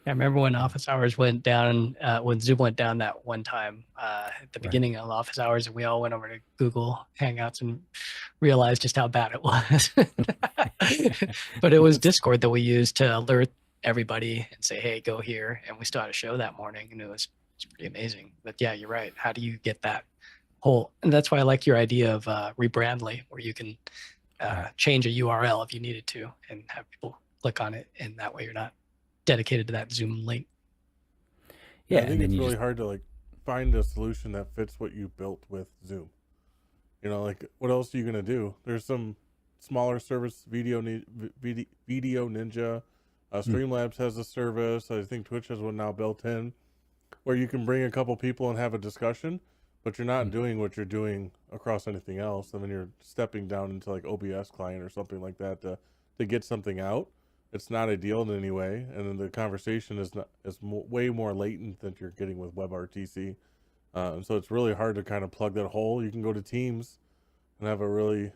Speaker 3: I remember when office hours went down, when Zoom went down that one time at the beginning of office hours, and we all went over to Google Hangouts and realized just how bad it was. But it was Discord that we used to alert everybody and say, hey, go here. And we still had a show that morning, and it was pretty amazing. But yeah, you're right. How do you get that whole, and that's why I like your idea of Rebrandly, where you can change a URL if you needed to and have people click on it. And that way you're not dedicated to that Zoom link.
Speaker 5: Yeah, I think it's really hard to like find a solution that fits what you built with Zoom. Like what else are you gonna do? There's some smaller service, Video Ninja, Streamlabs has a service. I think Twitch has one now built in, where you can bring a couple people and have a discussion, but you're not doing what you're doing across anything else. And then you're stepping down into like OBS client or something like that to get something out. It's not ideal in any way, and then the conversation is way more latent than you're getting with WebRTC, and so it's really hard to kind of plug that hole. You can go to Teams and have a really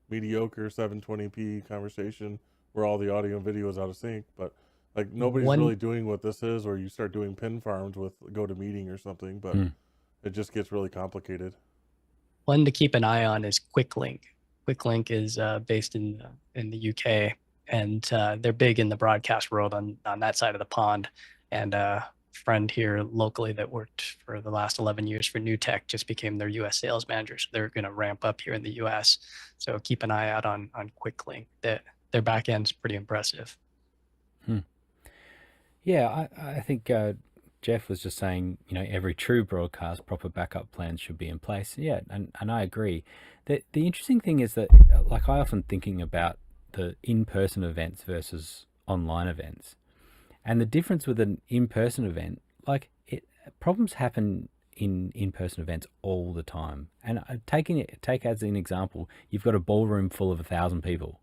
Speaker 5: mediocre 720p conversation where all the audio and video is out of sync, but like nobody's really doing what this is, or you start doing pin farms with GoToMeeting or something, but it just gets really complicated.
Speaker 3: One to keep an eye on is QuickLink. QuickLink is based in the UK. And they're big in the broadcast world on that side of the pond. And a friend here locally that worked for the last 11 years for New Tech just became their US sales manager. So they're going to ramp up here in the US. So keep an eye out on QuickLink. Their back end's pretty impressive.
Speaker 1: Yeah, I think Jeff was just saying, every true broadcast, proper backup plans should be in place. Yeah, and I agree. The interesting thing is that, like, I often thinking about the in-person events versus online events, and the difference with an in-person event, like problems happen in in-person events all the time. And take as an example, you've got a ballroom full of 1,000 people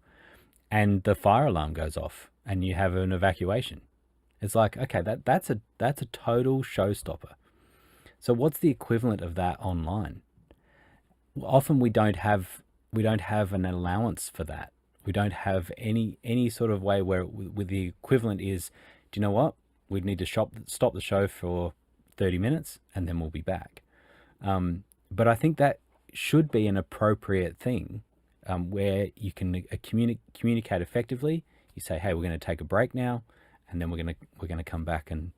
Speaker 1: and the fire alarm goes off and you have an evacuation. It's like, okay, that's a total showstopper. So what's the equivalent of that online? Often we don't have an allowance for that. We don't have any sort of way where with the equivalent is, do you know what? We'd need to stop the show for 30 minutes and then we'll be back. But I think that should be an appropriate thing where you can communicate effectively. You say, hey, we're going to take a break now, and then we're going to come back and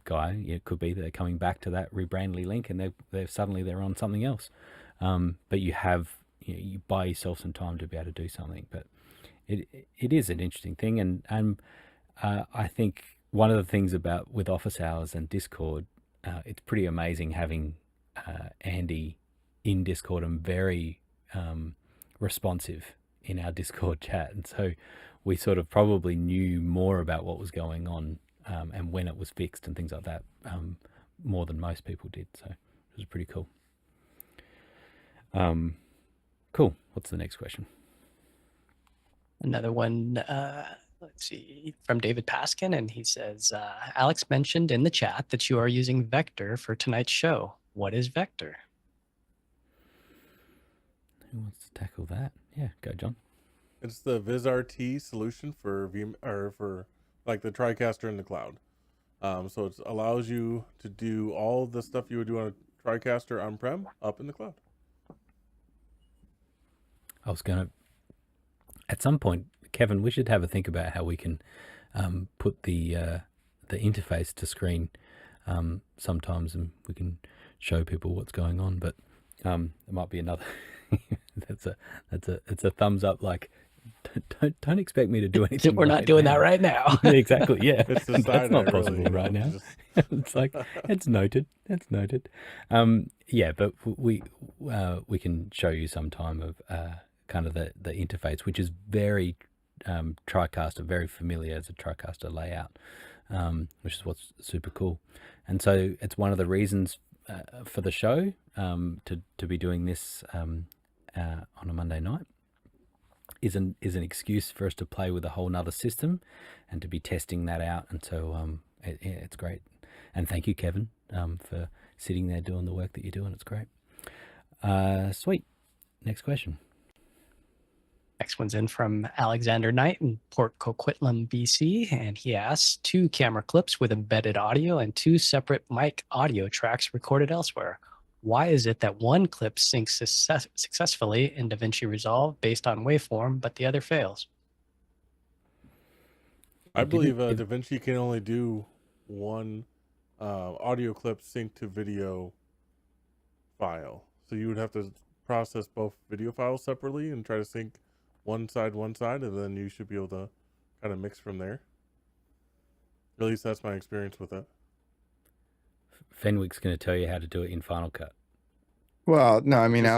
Speaker 1: Guy, it could be they're coming back to that Rebrandly link and they're suddenly on something else. But you buy yourself some time to be able to do something. But it is an interesting thing, and I think one of the things with office hours and Discord, it's pretty amazing having Andy in Discord and very responsive in our Discord chat, and so we sort of probably knew more about what was going on and when it was fixed and things like that more than most people did. So it was pretty cool. Cool. What's the next question?
Speaker 3: Another one, let's see, from David Paskin, and he says, Alex mentioned in the chat that you are using Vector for tonight's show. What is Vector?
Speaker 1: Who wants to tackle that? Yeah, go, John.
Speaker 5: It's the VizRT solution for like the TriCaster in the cloud. So it allows you to do all the stuff you would do on a TriCaster on-prem up in the cloud.
Speaker 1: I was going to, at some point, Kevin, we should have a think about how we can put the interface to screen sometimes, and we can show people what's going on. But it might be another. It's a thumbs up. Like, don't expect me to do anything.
Speaker 3: We're not doing that right now.
Speaker 1: Exactly. Yeah,
Speaker 5: It's the
Speaker 1: that's not possible
Speaker 5: really,
Speaker 1: right now.
Speaker 5: just-
Speaker 1: It's like it's noted. It's noted. Yeah, but we can show you sometime of kind of the interface, which is very TriCaster, very familiar as a TriCaster layout, which is what's super cool. And so it's one of the reasons for the show to be doing this on a Monday night. Is an excuse for us to play with a whole nother system and to be testing that out. And so it's great. And thank you, Kevin, for sitting there doing the work that you're doing. It's great. Sweet. Next question.
Speaker 3: Next one's in from Alexander Knight in Port Coquitlam, BC, and he asks, 2 camera clips with embedded audio and 2 separate mic audio tracks recorded elsewhere. Why is it that one clip syncs successfully in DaVinci Resolve based on waveform, but the other fails?
Speaker 5: I believe DaVinci can only do one audio clip sync to video file. So you would have to process both video files separately and try to sync one side, and then you should be able to kind of mix from there. At least that's my experience with it.
Speaker 1: Fenwick's going to tell you how to do it in Final Cut.
Speaker 2: Well, no, I mean,
Speaker 5: This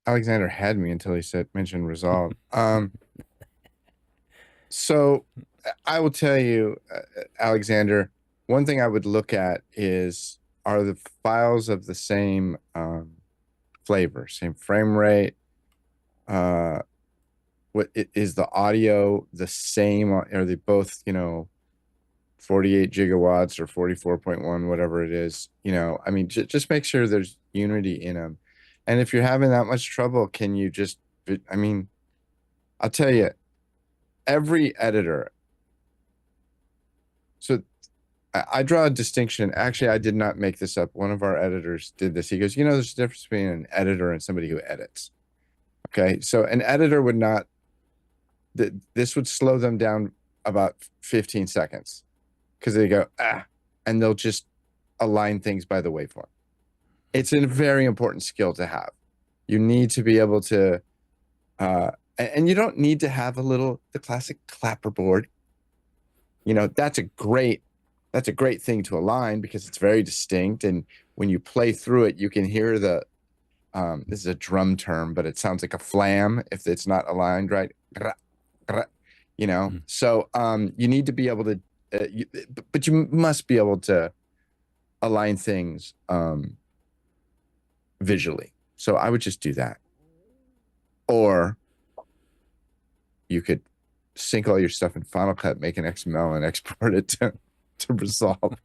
Speaker 2: Alexander had me until he mentioned Resolve. So I will tell you, Alexander, one thing I would look at is, are the files of the same flavor, same frame rate? What is the audio the same? Are they both, 48 gigawatts or 44.1, whatever it is? I mean, just make sure there's unity in them. And if you're having that much trouble, can you just, I mean, I'll tell you, every editor. So I draw a distinction. Actually, I did not make this up. One of our editors did this. He goes, there's a difference between an editor and somebody who edits. Okay. So an editor would not, this would slow them down about 15 seconds because they go, and they'll just align things by the waveform. It's a very important skill to have. You need to be able to, and you don't need to have the classic clapperboard. That's a great thing to align because it's very distinct. And when you play through it, you can hear this is a drum term, but it sounds like a flam if it's not aligned right. So you need to be able to, but you must be able to align things visually. So I would just do that. Or you could sync all your stuff in Final Cut, make an XML, and export it to Resolve.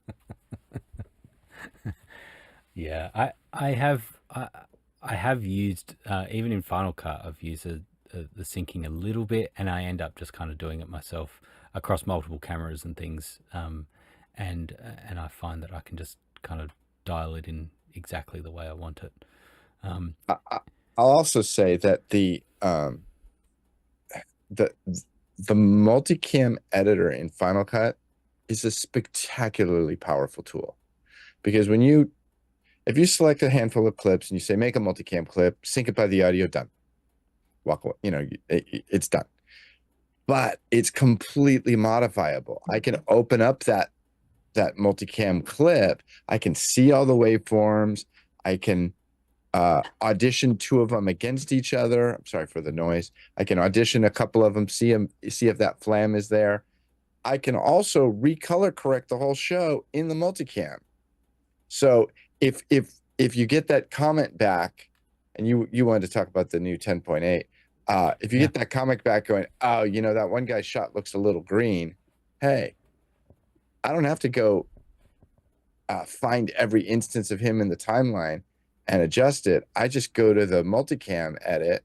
Speaker 1: Yeah, I have used even in Final Cut, I've used the syncing a little bit, and I end up just kind of doing it myself across multiple cameras and things, and I find that I can just kind of dial it in exactly the way I want it.
Speaker 2: I'll also say that the multicam editor in Final Cut is a spectacularly powerful tool, because if you select a handful of clips and you say make a multicam clip, sync it by the audio, done, walk away, it's done. But it's completely modifiable. I can open up that multicam clip. I can see all the waveforms. I can audition 2 of them against each other. I'm sorry for the noise. I can audition a couple of them, see if that flam is there. I can also recolor correct the whole show in the multicam. So if you get that comment back, and you wanted to talk about the new 10.8, if you get that comment back going, oh, that one guy's shot looks a little green. Hey, I don't have to go find every instance of him in the timeline and adjust it. I just go to the multicam edit,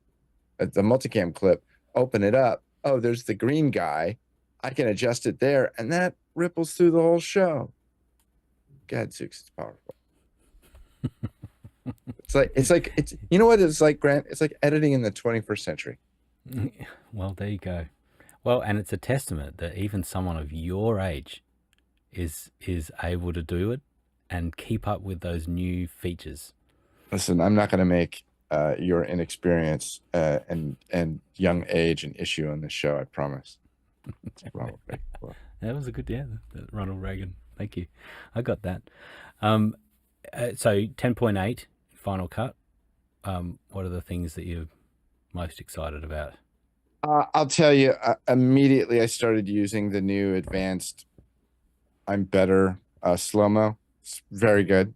Speaker 2: the multicam clip, open it up. Oh, there's the green guy. I can adjust it there, and that ripples through the whole show. Gadzooks, it's powerful. It's you know what it's like, Grant? It's like editing in the 21st century.
Speaker 1: Well, there you go. Well, and it's a testament that even someone of your age is able to do it and keep up with those new features.
Speaker 2: Listen, I'm not going to make your inexperience and young age an issue on this show. I promise.
Speaker 1: Ronald Reagan. That was a good, Ronald Reagan. Thank you. I got that. So 10.8 Final Cut. What are the things that you're most excited about?
Speaker 2: I'll tell you, immediately I started using the new advanced I'm better slow-mo. It's very good.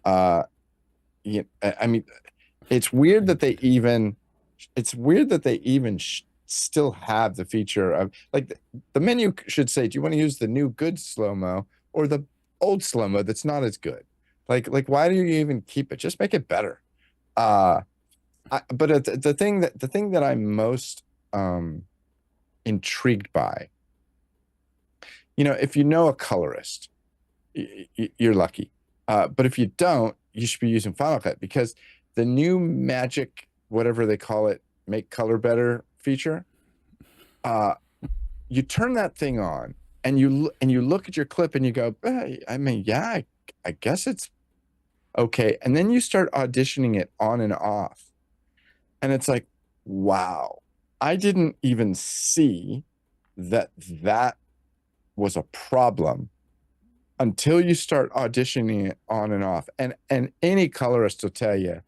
Speaker 2: Yeah, I mean, it's weird that they even still have the feature of like the menu should say, do you want to use the new good slow-mo or the old slow-mo that's not as good? Like why do you even keep it? Just make it better. But the thing that I'm most intrigued by, if you know a colorist, you're lucky. But if you don't, you should be using Final Cut, because the new magic, whatever they call it, make color better feature, you turn that thing on and you look at your clip and you go, I mean, yeah, I guess it's okay. And then you start auditioning it on and off. And it's like, wow, I didn't even see that was a problem until you start auditioning it on and off. And any colorist will tell you,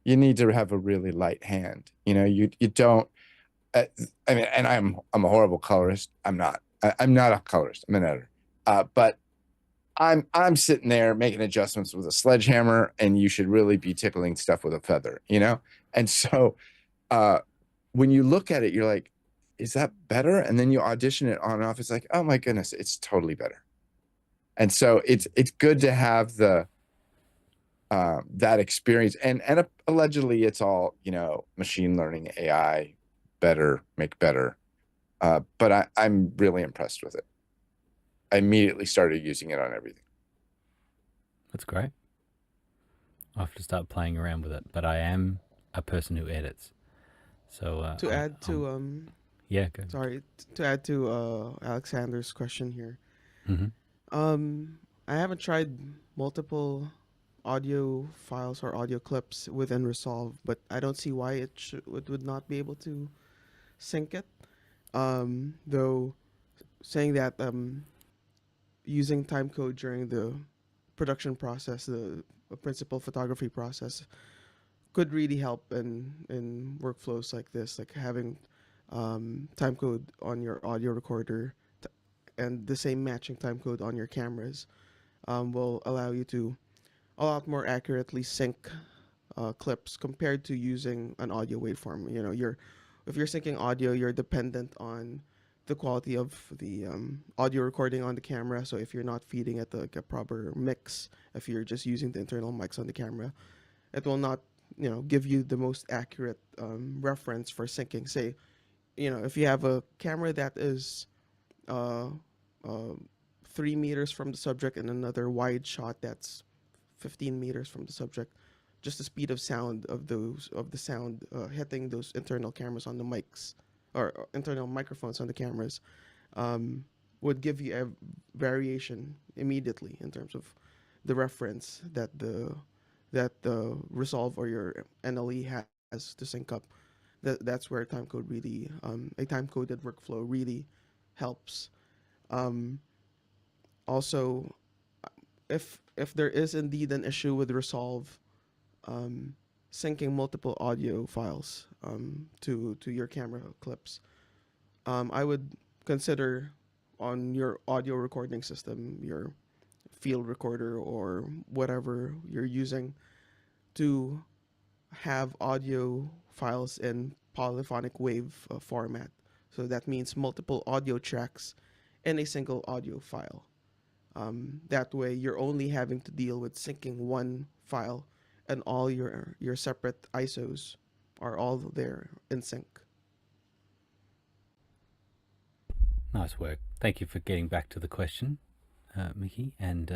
Speaker 2: you need to have a really light hand. You don't, I mean, and I'm a horrible colorist. I'm not a colorist. I'm an editor. But I'm sitting there making adjustments with a sledgehammer, and you should really be tickling stuff with a feather, And so when you look at it, you're like, is that better? And then you audition it on and off. It's like, oh my goodness, it's totally better. And so it's good to have the that experience, and allegedly it's all machine learning, AI, make better. But I'm really impressed with it. I immediately started using it on everything.
Speaker 1: That's great. I'll have to start playing around with it, but I am a person who edits. So
Speaker 6: To add to
Speaker 1: yeah, go.
Speaker 6: sorry, to add to Alexander's question here.
Speaker 1: Mm-hmm.
Speaker 6: I haven't tried multiple audio files or audio clips within Resolve, but I don't see why it would not be able to sync it. Though saying that using timecode during the production process, the principal photography process, could really help in workflows like this, like having timecode on your audio recorder and the same matching timecode on your cameras will allow you to a lot more accurately sync clips compared to using an audio waveform. If you're syncing audio, you're dependent on the quality of the audio recording on the camera. So if you're not feeding it like a proper mix, if you're just using the internal mics on the camera, it will not give you the most accurate reference for syncing. Say, if you have a camera that is uh, uh, 3 meters from the subject and another wide shot that's 15 meters from the subject, just the speed of sound of the sound hitting those internal cameras on the mics or internal microphones on the cameras would give you a variation immediately in terms of the reference that the Resolve or your NLE has to sync up. That's where timecode really a time-coded workflow really helps. Also, if there is indeed an issue with Resolve syncing multiple audio files to your camera clips, I would consider on your audio recording system, your field recorder or whatever you're using, to have audio files in polyphonic wave format. So that means multiple audio tracks in a single audio file. That way, you're only having to deal with syncing one file, and all your separate ISOs are all there in sync.
Speaker 1: Nice work. Thank you for getting back to the question, Mickey. And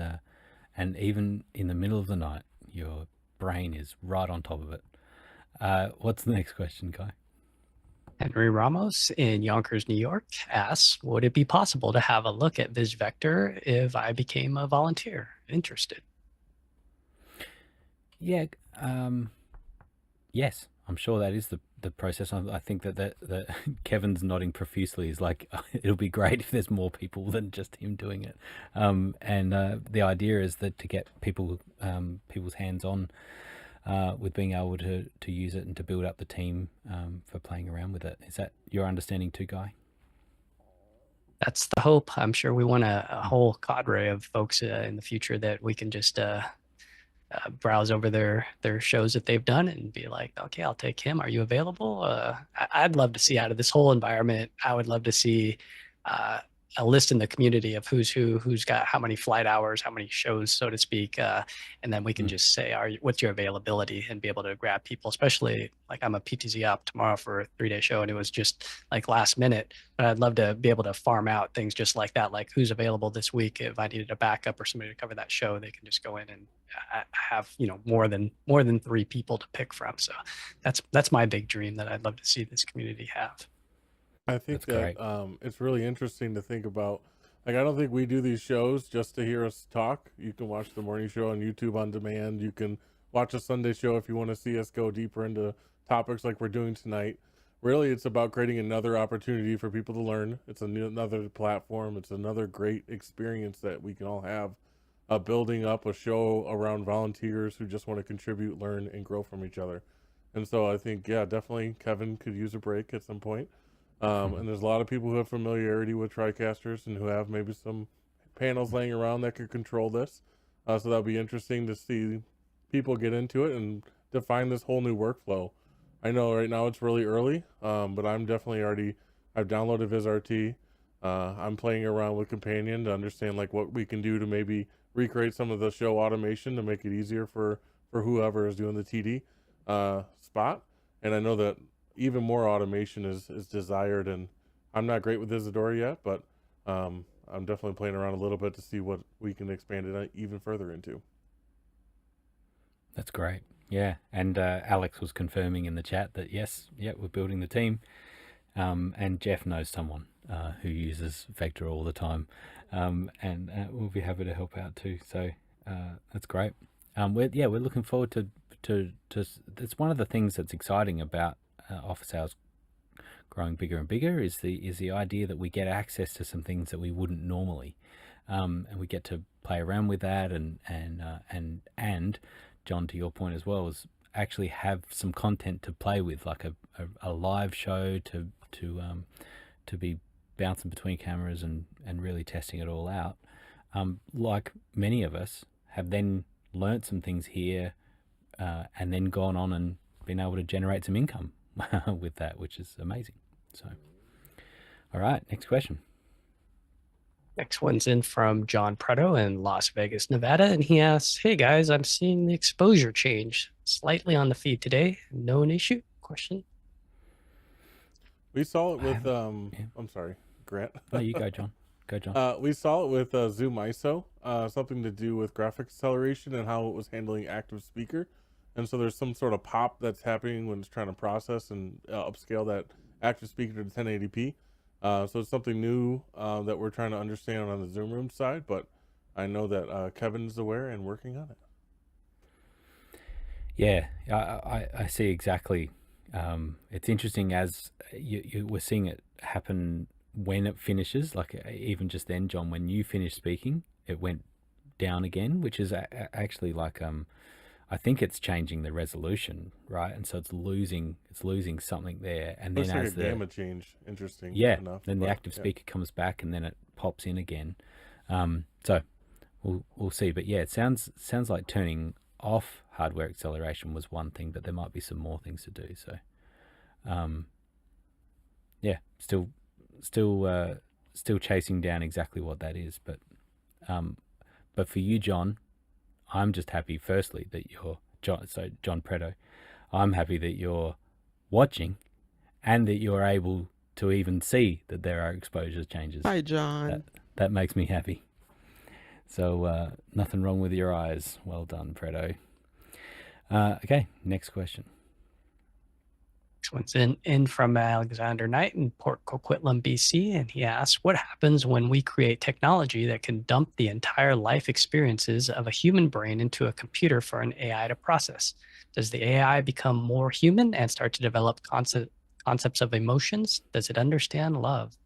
Speaker 1: even in the middle of the night, your brain is right on top of it. What's the next question, Kai?
Speaker 3: Henry Ramos in Yonkers, New York asks, would it be possible to have a look at VisVector if I became a volunteer interested?
Speaker 1: Yeah, yes, I'm sure that is the process. I think that Kevin's nodding profusely is like, it'll be great if there's more people than just him doing it. And the idea is that to get people's hands on with being able to use it and to build up the team for playing around with it. Is that your understanding too, Guy?
Speaker 3: That's the hope. I'm sure we want a whole cadre of folks in the future that we can just browse over their shows that they've done and be like, okay, I'll take him. Are you available? I'd love to see out of this whole environment. I would love to see a list in the community of who's got how many flight hours, how many shows, so to speak, and then we can just say, what's your availability, and be able to grab people. Especially like I'm a PTZ op tomorrow for a 3-day show, and it was just like last minute. But I'd love to be able to farm out things just like that, like who's available this week. If I needed a backup or somebody to cover that show, they can just go in and have more than 3 people to pick from. So that's my big dream that I'd love to see this community have.
Speaker 5: I think
Speaker 1: That's
Speaker 5: that it's really interesting to think about. Like, I don't think we do these shows just to hear us talk. You can watch the morning show on YouTube on demand. You can watch a Sunday show if you want to see us go deeper into topics like we're doing tonight. Really, it's about creating another opportunity for people to learn. It's another platform. It's another great experience that we can all have. Building up a show around volunteers who just want to contribute, learn, and grow from each other. And so I think, yeah, definitely Kevin could use a break at some point. And there's a lot of people who have familiarity with TriCasters and who have maybe some panels laying around that could control this. So that'll be interesting to see people get into it and define this whole new workflow. I know right now it's really early, but I'm definitely I've downloaded VizRT. I'm playing around with Companion to understand like what we can do to maybe recreate some of the show automation to make it easier for whoever is doing the TD spot. And I know that even more automation is desired, and I'm not great with Isadora yet, but I'm definitely playing around a little bit to see what we can expand it even further into.
Speaker 1: That's great. Yeah, and Alex was confirming in the chat that yes, we're building the team, and Jeff knows someone who uses Vector all the time, and we'll be happy to help out too. So that's great. We're looking forward to. It's one of the things that's exciting about office hours growing bigger and bigger is the idea that we get access to some things that we wouldn't normally, and we get to play around with that, and John, to your point as well, is actually have some content to play with, like a live show to be bouncing between cameras and really testing it all out. Like many of us have then learnt some things here, and then gone on and been able to generate some income with that, which is amazing. So, all right, next question.
Speaker 3: Next one's in from John Preto in Las Vegas, Nevada, and he asks, "Hey guys, I'm seeing the exposure change slightly on the feed today. No an issue?" Question.
Speaker 5: We saw it with I'm sorry, Grant.
Speaker 1: No, you go, John. Go, John.
Speaker 5: We saw it with Zoom ISO, something to do with graphic acceleration and how it was handling active speaker. And so there's some sort of pop that's happening when it's trying to process and upscale that active speaker to 1080p. So it's something new that we're trying to understand on the Zoom Room side, but I know that Kevin's aware and working on it.
Speaker 1: Yeah, I see exactly. It's interesting as you we're seeing it happen when it finishes, like even just then, John, when you finished speaking, it went down again, which is actually like I think it's changing the resolution, right? And so it's losing something there, and
Speaker 5: Looks
Speaker 1: then
Speaker 5: like
Speaker 1: as
Speaker 5: a
Speaker 1: the
Speaker 5: gamma change, interesting.
Speaker 1: yeah,
Speaker 5: enough,
Speaker 1: then the
Speaker 5: but,
Speaker 1: active
Speaker 5: yeah.
Speaker 1: speaker comes back, and then it pops in again. So we'll see, but yeah, it sounds like turning off hardware acceleration was one thing, but there might be some more things to do. So yeah, still chasing down exactly what that is, but for you, John, I'm just happy, firstly, that you're John Preto. I'm happy that you're watching and that you're able to even see that there are exposure changes.
Speaker 6: Hi, John.
Speaker 1: That makes me happy. So nothing wrong with your eyes. Well done, Preto. Okay, next question.
Speaker 3: This one's in from Alexander Knight in Port Coquitlam, BC, and he asks, "What happens when we create technology that can dump the entire life experiences of a human brain into a computer for an AI to process? Does the AI become more human and start to develop concepts of emotions? Does it understand love?"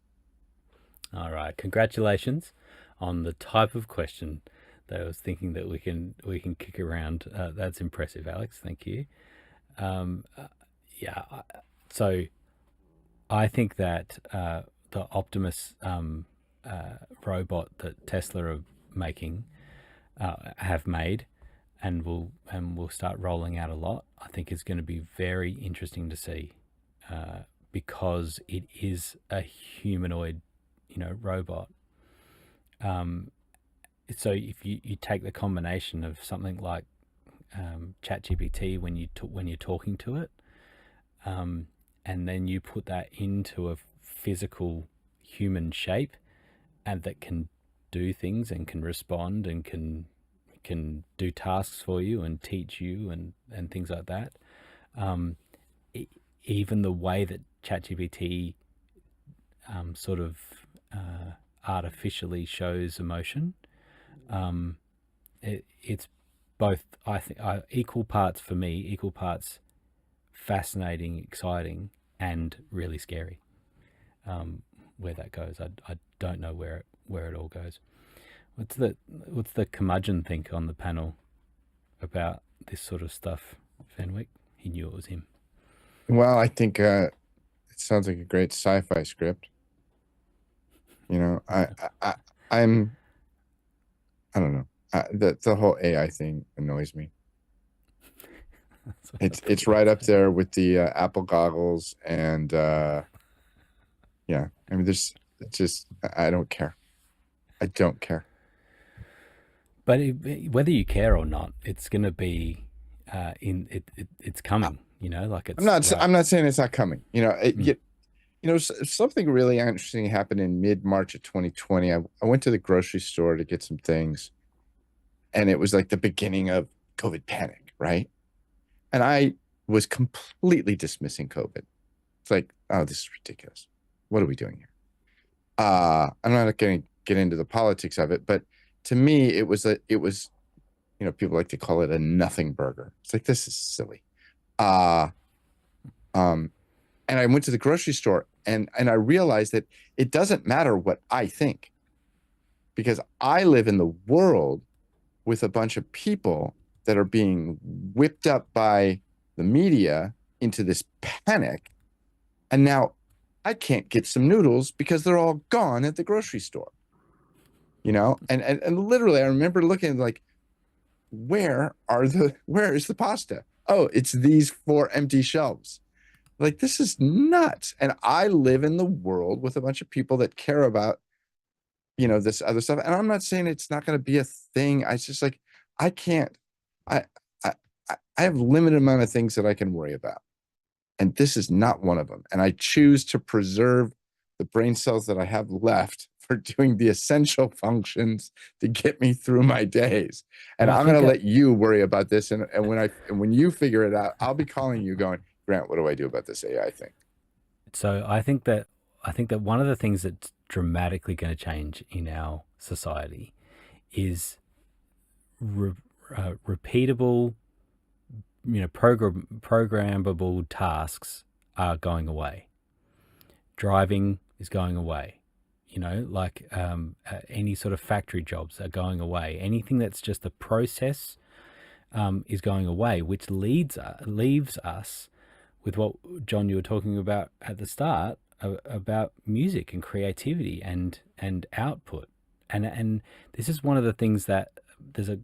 Speaker 1: All right, congratulations on the type of question that I was thinking that we can kick around. That's impressive, Alex. Thank you. Yeah. So I think that the Optimus robot that Tesla are making, have made, and will start rolling out a lot, I think is going to be very interesting to see, because it is a humanoid, robot. So if you take the combination of something like ChatGPT when you're talking to it, and then you put that into a physical human shape, and that can do things and can respond and can do tasks for you and teach you and things like that. Even the way that ChatGPT sort of artificially shows emotion, it's both, I think, equal parts for me, equal parts fascinating, exciting, and really scary. Where that goes, I don't know where it all goes. What's the curmudgeon think on the panel about this sort of stuff, Fenwick? He knew it was him.
Speaker 2: Well, I think it sounds like a great sci-fi script. I don't know. The whole AI thing annoys me. It's right up there with the Apple goggles, and yeah. I mean, I don't care. I don't care.
Speaker 1: But whether you care or not, it's going to be it's coming. Like it's.
Speaker 2: I'm not saying it's not coming. Something really interesting happened in mid-March of 2020. I went to the grocery store to get some things, and it was like the beginning of COVID panic, right? And I was completely dismissing COVID. It's like, oh, this is ridiculous. What are we doing here? I'm not going to get into the politics of it, but to me, it was people like to call it a nothing burger. It's like, this is silly. And I went to the grocery store, and I realized that it doesn't matter what I think, because I live in the world with a bunch of people that are being whipped up by the media into this panic. And now I can't get some noodles because they're all gone at the grocery store. And literally I remember looking like, where is the pasta? Oh, it's these 4 empty shelves. Like, this is nuts. And I live in the world with a bunch of people that care about, this other stuff. And I'm not saying it's not going to be a thing. I just like, I have limited amount of things that I can worry about. And this is not one of them. And I choose to preserve the brain cells that I have left for doing the essential functions to get me through my days. And I'm going to let you worry about this. And when you figure it out, I'll be calling you going, Grant, what do I do about this AI thing?
Speaker 1: So I think that one of the things that's dramatically going to change in our society is repeatable, programmable tasks are going away. Driving is going away. Like any sort of factory jobs are going away. Anything that's just a process is going away, which leaves us with what, John, you were talking about at the start, about music and creativity and output. And this is one of the things that there's a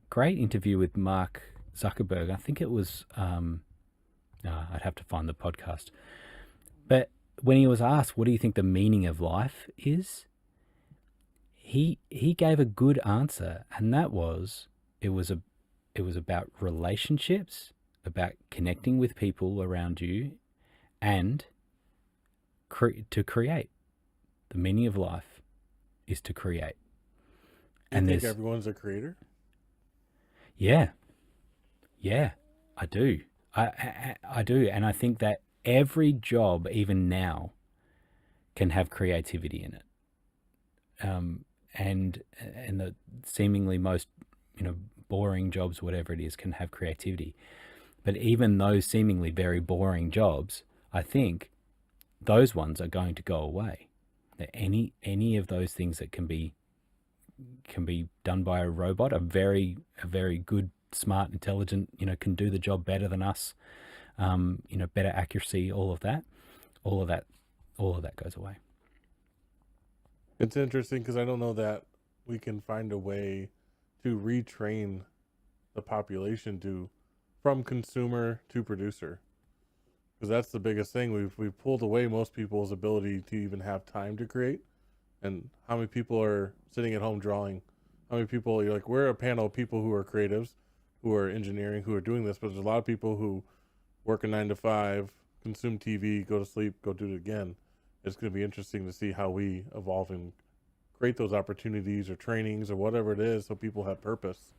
Speaker 1: great interview with Mark Zuckerberg. I think it was, I'd have to find the podcast. But when he was asked, what do you think the meaning of life is? He gave a good answer, and that was, it was about relationships, about connecting with people around you, and to create. The meaning of life is to create.
Speaker 5: You think everyone's a creator?
Speaker 1: Yeah, I do. I do, and I think that every job, even now, can have creativity in it. And the seemingly most, boring jobs, whatever it is, can have creativity. But even those seemingly very boring jobs, I think those ones are going to go away. That any of those things that can be done by a robot, a very good, smart, intelligent, can do the job better than us, better accuracy, all of that goes away.
Speaker 5: It's interesting because I don't know that we can find a way to retrain the population from consumer to producer, because that's the biggest thing. We've pulled away most people's ability to even have time to create. And how many people are sitting at home drawing? How many people, you're like, we're a panel of people who are creatives, who are engineering, who are doing this, but there's a lot of people who work a 9 to 5, consume TV, go to sleep, go do it again. It's going to be interesting to see how we evolve and create those opportunities or trainings or whatever it is so people have purpose.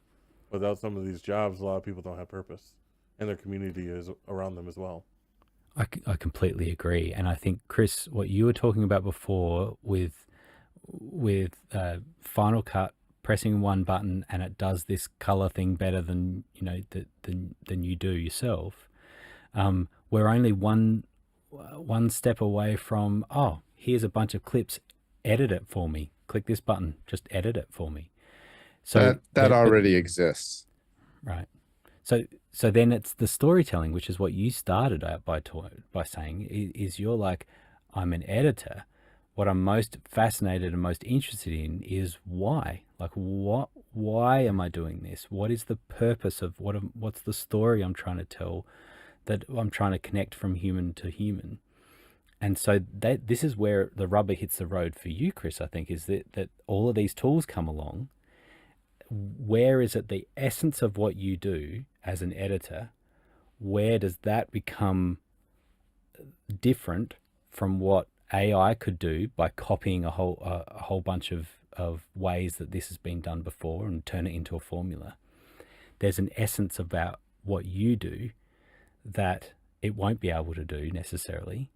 Speaker 5: Without some of these jobs, a lot of people don't have purpose, and their community is around them as well.
Speaker 1: I completely agree. And I think, Chris, what you were talking about before with Final Cut, pressing one button and it does this color thing better than than you do yourself. We're only one step away from, oh, here's a bunch of clips, edit it for me. Click this button, just edit it for me. So
Speaker 2: that already exists,
Speaker 1: right? So then it's the storytelling, which is what you started out by saying. Is you're like, I'm an editor. What I'm most fascinated and most interested in is why. Like, why am I doing this? What is the purpose of what's the story I'm trying to tell, that I'm trying to connect from human to human? And so this is where the rubber hits the road for you, Chris, I think, is that all of these tools come along. Where is it the essence of what you do as an editor? Where does that become different from what AI could do by copying a whole bunch of ways that this has been done before and turn it into a formula? There's an essence about what you do that it won't be able to do necessarily.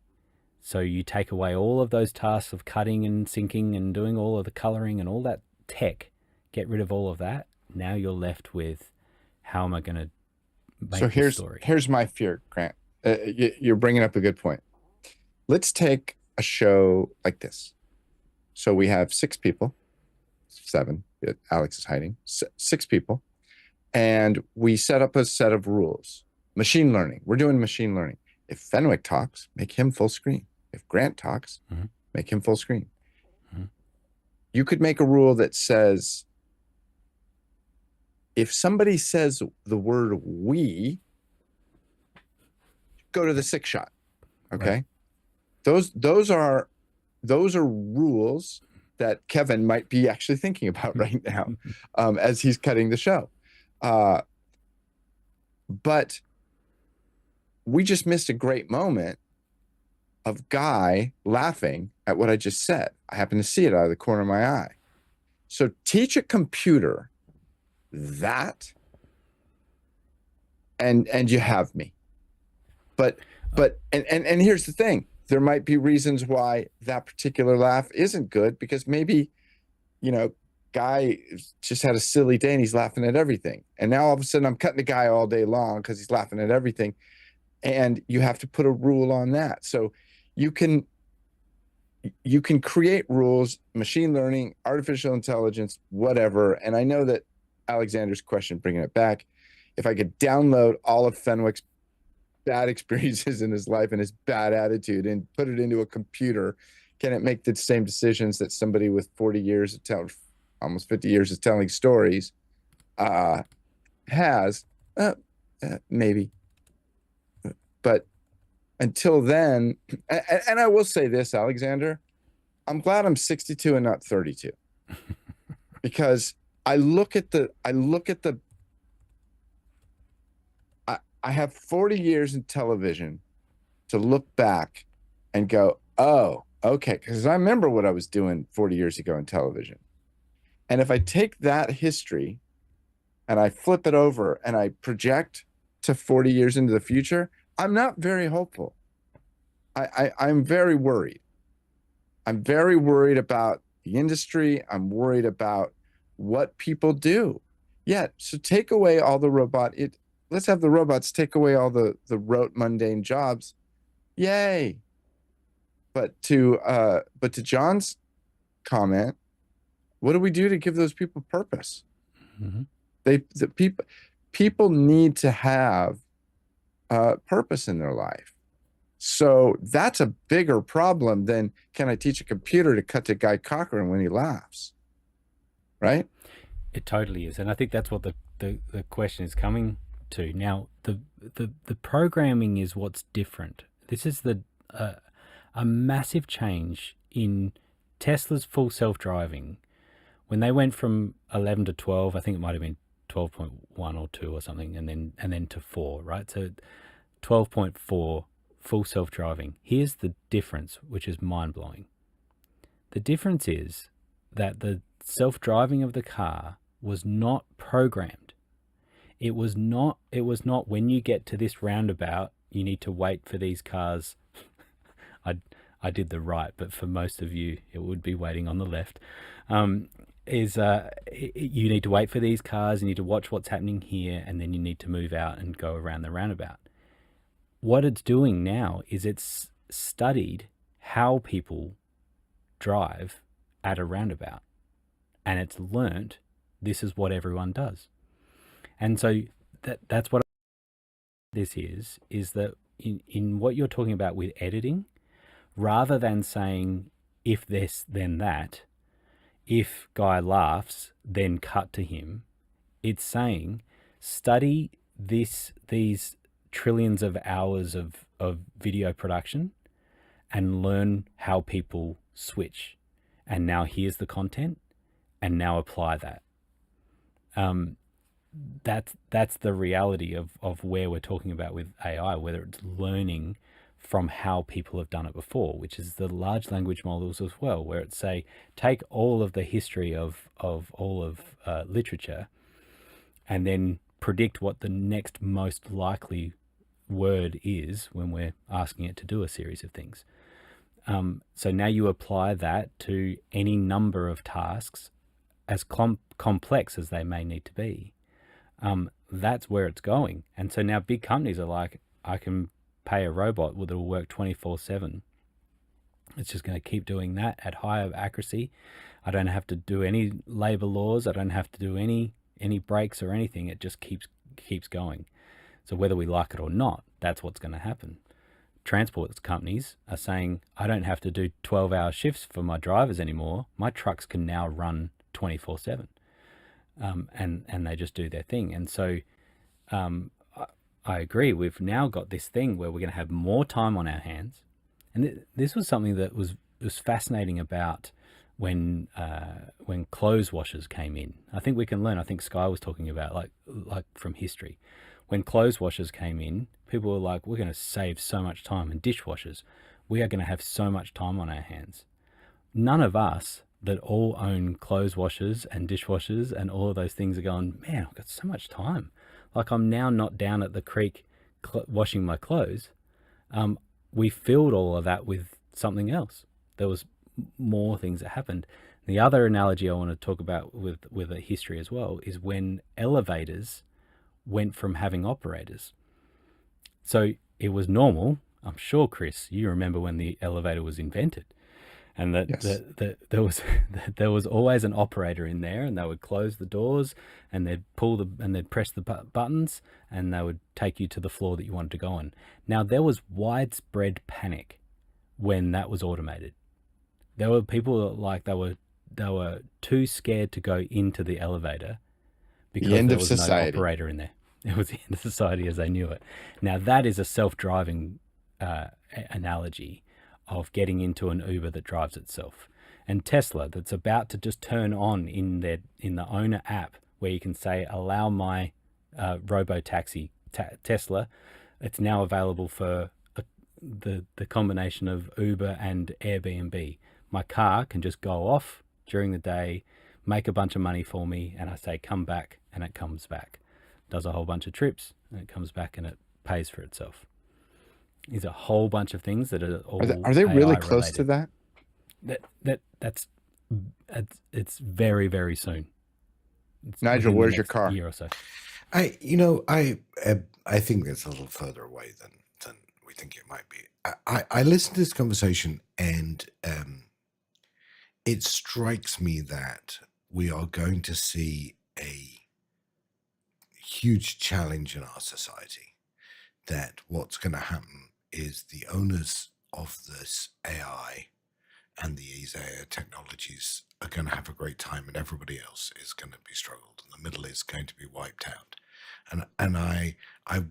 Speaker 1: So you take away all of those tasks of cutting and syncing and doing all of the coloring and all that tech, get rid of all of that. Now you're left with, how am I going to make this story?
Speaker 2: Here's my fear, Grant. You're bringing up a good point. Let's take a show like this. So we have 6 people, 7, Alex is hiding, 6 people, and we set up a set of rules. Machine learning. We're doing machine learning. If Fenwick talks, make him full screen. If Grant talks, make him full screen. You could make a rule that says, if somebody says the word "we," go to the 6 shot. Okay. Right. Those are rules that Kevin might be actually thinking about right now, as he's cutting the show. But we just missed a great moment of Guy laughing at what I just said. I happen to see it out of the corner of my eye. So teach a computer that, and you have me. But here's the thing. There might be reasons why that particular laugh isn't good, because maybe, Guy just had a silly day and he's laughing at everything. And now all of a sudden I'm cutting the guy all day long because he's laughing at everything. And you have to put a rule on that. So you can create rules, machine learning, artificial intelligence, whatever. And I know that Alexander's question, bringing it back, if I could download all of Fenwick's bad experiences in his life and his bad attitude and put it into a computer, can it make the same decisions that somebody with 40 years of almost 50 years of telling stories has? Maybe. But until then, and I will say this, Alexander, I'm glad I'm 62 and not 32, because I have 40 years in television to look back and go, oh, okay, because I remember what I was doing 40 years ago in television. And if I take that history and I flip it over and I project to 40 years into the future, I'm not very hopeful. I'm very worried. I'm very worried about the industry. I'm worried about what people do. Yeah, so take away all the let's have the robots take away all the rote, mundane jobs. Yay. But to John's comment, What do we do to give those people purpose?
Speaker 1: Mhm.
Speaker 2: People need to have purpose in their life. So that's a bigger problem than, can I teach a computer to cut to Guy Cochran when he laughs? Right?
Speaker 1: It totally is, and I think that's what the question is coming to. Now, the programming is what's different. This is a massive change in Tesla's full self-driving. When they went from 11 to 12, I think it might have been 12.1 or 2 or something, and then to 4, right? So 12.4 full self-driving. Here's the difference, which is mind-blowing. The difference is that the self-driving of the car was not programmed. It was not when you get to this roundabout, you need to wait for these cars. I did the right, but for most of you, it would be waiting on the left. You need to wait for these cars, you need to watch what's happening here, and then you need to move out and go around the roundabout. What it's doing now is it's studied how people drive at a roundabout, and it's learnt this is what everyone does. And so that's what this is that in what you're talking about with editing, rather than saying if this then that, if Guy laughs then cut to him, it's saying study these trillions of hours of video production and learn how people switch, and now here's the content, and now apply that. That's the reality of where we're talking about with AI, whether it's learning from how people have done it before, which is the large language models as well, where it's say, take all of the history of all of literature and then predict what the next most likely word is when we're asking it to do a series of things. So now you apply that to any number of tasks, as complex as they may need to be. That's where it's going. And so now big companies are like, I can pay a robot that will work 24/7. It's just going to keep doing that at higher accuracy. I don't have to do any labor laws. I don't have to do any breaks or anything. It just keeps going. So whether we like it or not, that's what's going to happen. Transport companies are saying, I don't have to do 12-hour shifts for my drivers anymore. My trucks can now run 24/7. And they just do their thing. And so I agree. We've now got this thing where we're going to have more time on our hands. And this was something that was fascinating about when clothes washers came in. I think we can learn. I think Sky was talking about like from history. When clothes washers came in, people were like, we're going to save so much time. And dishwashers, we are going to have so much time on our hands. None of us that all own clothes washers and dishwashers and all of those things are going, man, I've got so much time. Like, I'm now not down at the creek washing my clothes. We filled all of that with something else. There was more things that happened. The other analogy I want to talk about with a history as well is when elevators went from having operators. So it was normal. I'm sure, Chris, you remember when the elevator was invented. And that, yes. there was always an operator in there, and they would close the doors, and they'd press the buttons, and they would take you to the floor that you wanted to go on. Now, there was widespread panic when that was automated. There were people like they were too scared to go into the elevator because there was no operator in there. It was the end of society as they knew it. Now, that is a self-driving analogy of getting into an Uber that drives itself. And Tesla, that's about to just turn on in the owner app, where you can say, allow my robo-taxi Tesla. It's now available for the combination of Uber and Airbnb. My car can just go off during the day, make a bunch of money for me, and I say, come back, and it comes back. Does a whole bunch of trips, and it comes back, and it pays for itself. Is a whole bunch of things that are all
Speaker 2: are they really
Speaker 1: AI
Speaker 2: close
Speaker 1: related.
Speaker 2: to that?
Speaker 1: It's very, very soon. It's
Speaker 2: Nigel, where's your car?
Speaker 1: Year or so.
Speaker 4: I think it's a little further away than we think it might be. I listened to this conversation, and it strikes me that we are going to see a huge challenge in our society, that what's going to happen is the owners of this AI and these AI technologies are going to have a great time, and everybody else is going to be struggled, and the middle is going to be wiped out. And I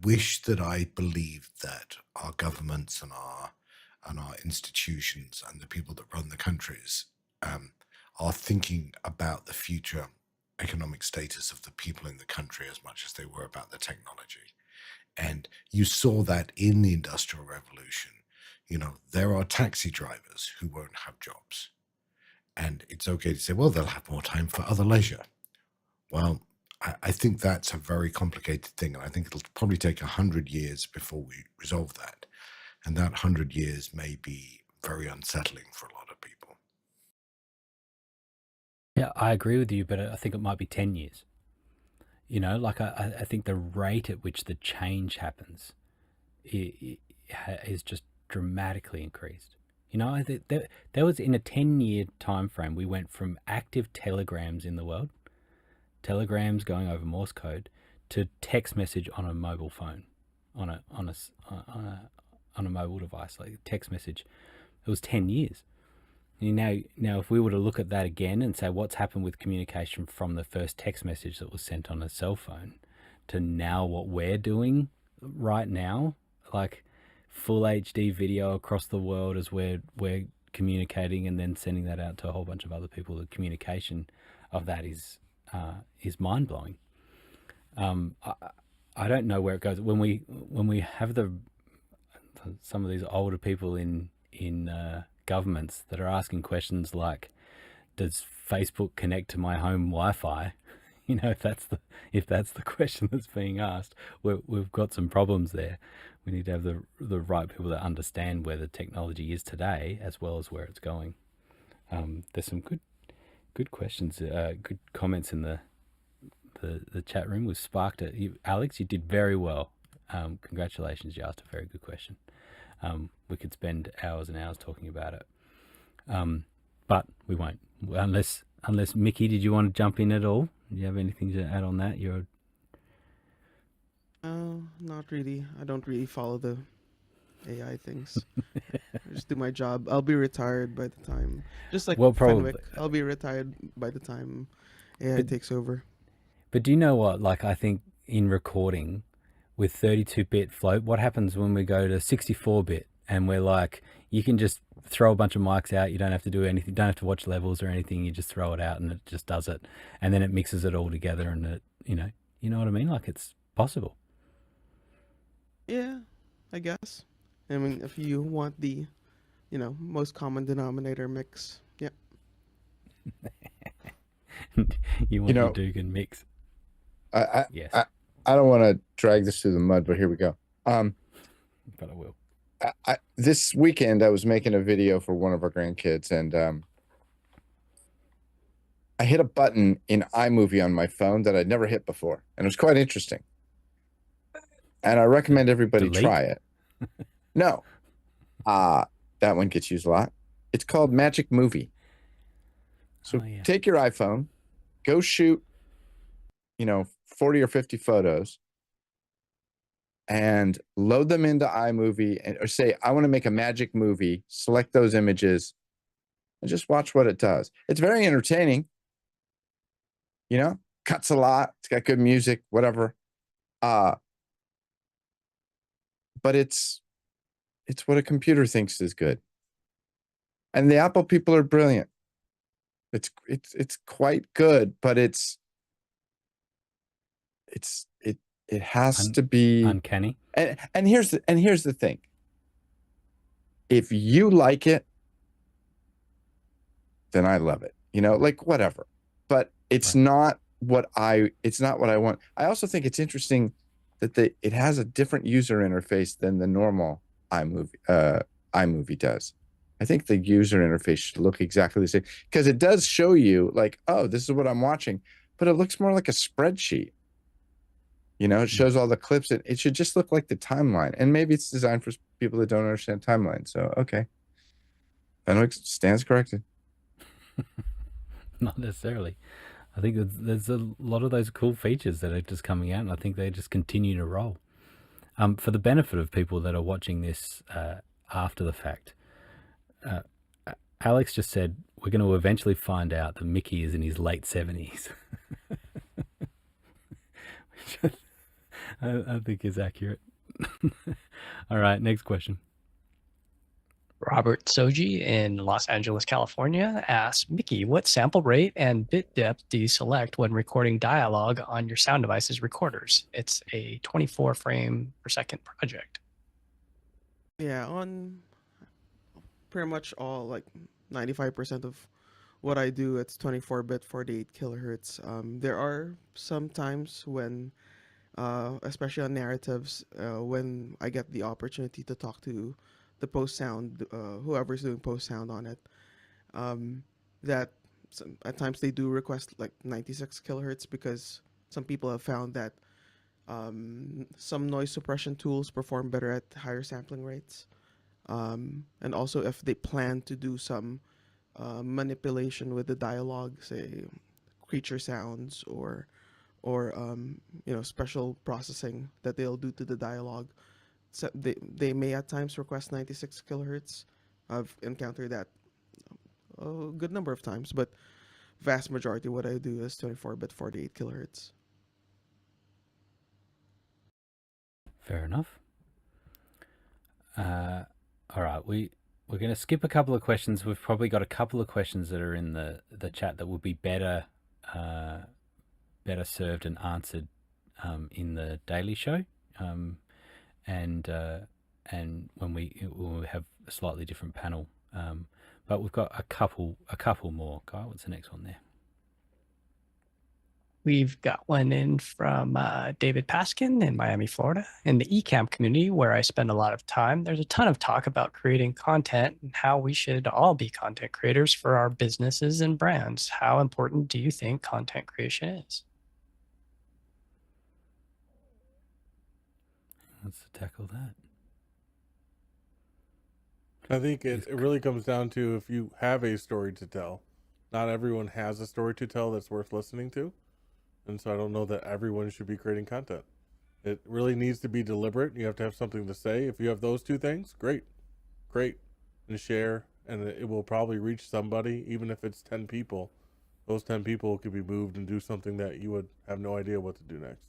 Speaker 4: wish that I believed that our governments and our institutions and the people that run the countries are thinking about the future economic status of the people in the country as much as they were about the technology. And you saw that in the Industrial Revolution. You know, there are taxi drivers who won't have jobs. And it's okay to say, well, they'll have more time for other leisure. Well, I think that's a very complicated thing. And I think it'll probably take 100 years before we resolve that. And that 100 years may be very unsettling for a lot of people.
Speaker 1: Yeah, I agree with you, but I think it might be 10 years. You know, like I think the rate at which the change happens is just dramatically increased. You know, I think there was, in a 10-year time frame, we went from active telegrams in the world, telegrams going over Morse code, to text message on a mobile phone, on a mobile device, like text message. It was 10 years. Now, if we were to look at that again and say what's happened with communication from the first text message that was sent on a cell phone to now what we're doing right now, like full HD video across the world as we're communicating and then sending that out to a whole bunch of other people, the communication of that is mind-blowing. I don't know where it goes. When we have some of these older people in governments that are asking questions like, does Facebook connect to my home Wi-Fi? You know, if that's the question that's being asked, we've got some problems there. We need to have the right people that understand where the technology is today as well as where it's going. There's some good questions, good comments in the chat room. We've sparked it. Alex, you did very well. Congratulations, you asked a very good question. We could spend hours and hours talking about it, but we won't. Unless Mickey, did you want to jump in at all? Do you have anything to add on that?
Speaker 6: Not really. I don't really follow the AI things. I just do my job. I'll be retired by the time. Just like Fenwick, I'll be retired by the time AI takes over.
Speaker 1: But do you know what? Like, I think in recording with 32-bit float, what happens when we go to 64-bit and we're like, you can just throw a bunch of mics out, you don't have to do anything, you don't have to watch levels or anything, you just throw it out and it just does it, and then it mixes it all together, and it, you know what I mean? Like, it's possible.
Speaker 6: Yeah, I guess. I mean, if you want the, most common denominator mix, yeah.
Speaker 1: You want the Dugan mix.
Speaker 2: Yes. I don't want to drag this through the mud, but here we go.
Speaker 1: But I will.
Speaker 2: This weekend, I was making a video for one of our grandkids, and I hit a button in iMovie on my phone that I'd never hit before, and it was quite interesting. And I recommend everybody try it. No. That one gets used a lot. It's called Magic Movie. So take your iPhone, go shoot, 40 or 50 photos, and load them into iMovie, or say, I want to make a magic movie, select those images, and just watch what it does. It's very entertaining. Cuts a lot. It's got good music, whatever. But it's what a computer thinks is good. And the Apple people are brilliant. It's quite good, but it has to be
Speaker 1: uncanny.
Speaker 2: And here's the thing. If you like it, then I love it. Like whatever. But it's not what I want. I also think it's interesting that it has a different user interface than the normal iMovie does. I think the user interface should look exactly the same, because it does show you like, oh, this is what I'm watching, but it looks more like a spreadsheet. It shows all the clips. It should just look like the timeline. And maybe it's designed for people that don't understand timeline. So, okay. Fenwick stands corrected.
Speaker 1: Not necessarily. I think there's a lot of those cool features that are just coming out, and I think they just continue to roll. For the benefit of people that are watching this after the fact, Alex just said we're going to eventually find out that Mickey is in his late 70s. Which I think is accurate. All right, next question.
Speaker 3: Robert Soji in Los Angeles, California asks, Mickey, what sample rate and bit depth do you select when recording dialogue on your sound device's recorders? It's a 24 frame per second project.
Speaker 6: Yeah, on pretty much all, like 95% of what I do, it's 24-bit, 48 kilohertz. There are some times when, especially on narratives, when I get the opportunity to talk to the post sound, whoever's doing post sound on it, that at times they do request like 96 kilohertz because some people have found that some noise suppression tools perform better at higher sampling rates. And also if they plan to do some manipulation with the dialogue, say creature sounds or special processing that they'll do to the dialogue, so they may at times request 96 kilohertz. I've encountered that a good number of times, but vast majority what I do is 24-bit, 48 kilohertz.
Speaker 1: Fair enough. All right, we're going to skip a couple of questions. We've probably got a couple of questions that are in the chat that would be better served and answered in the daily show, and when we have a slightly different panel. But we've got a couple more. Kyle, what's the next one there?
Speaker 3: We've got one in from David Paskin in Miami, Florida. In the eCamp community, where I spend a lot of time, there's a ton of talk about creating content and how we should all be content creators for our businesses and brands. How important do you think content creation is?
Speaker 1: Let's tackle that.
Speaker 5: I think it really comes down to if you have a story to tell. Not everyone has a story to tell that's worth listening to. And so I don't know that everyone should be creating content. It really needs to be deliberate. You have to have something to say. If you have those two things, great, and share, and it will probably reach somebody, even if it's 10 people. Those 10 people could be moved and do something that you would have no idea what to do next.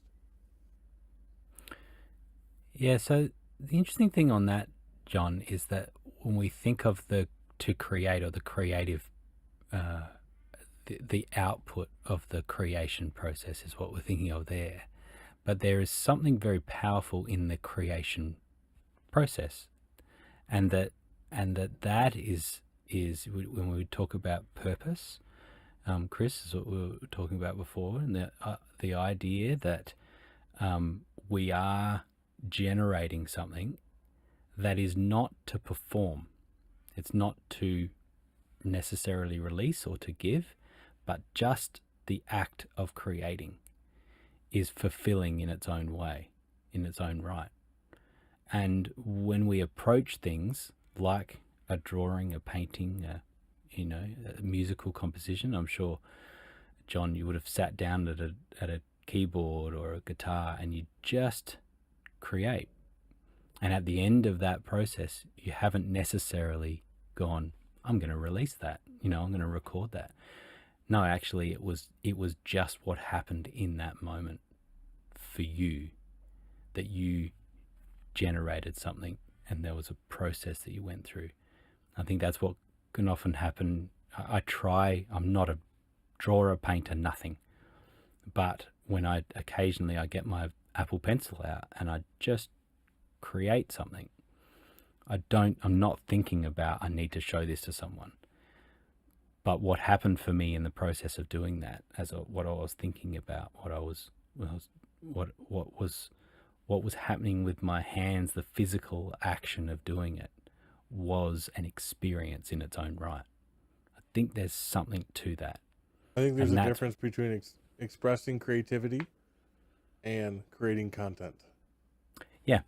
Speaker 1: Yeah, so the interesting thing on that, John, is that when we think of the to create or the creative, the output of the creation process is what we're thinking of there. But there is something very powerful in the creation process, and that is when we talk about purpose. Chris, is what we were talking about before, and the idea that we are generating something that is not to perform. It's not to necessarily release or to give, but just the act of creating is fulfilling in its own way, in its own right. And when we approach things like a drawing, a painting, a musical composition, I'm sure, John, you would have sat down at a keyboard or a guitar and you just create. And at the end of that process, you haven't necessarily gone, I'm going to release that, I'm going to record that. No, actually, it was just what happened in that moment for you, that you generated something and there was a process that you went through. I think that's what can often happen. I'm not a drawer, painter, nothing. But when occasionally I get my Apple Pencil out and I just create something, I'm not thinking about I need to show this to someone. But what happened for me in the process of doing that, what I was thinking about, what was happening with my hands, the physical action of doing it, was an experience in its own right. I think there's something to that.
Speaker 5: I think there's a difference between expressing creativity and creating content.
Speaker 1: Yeah.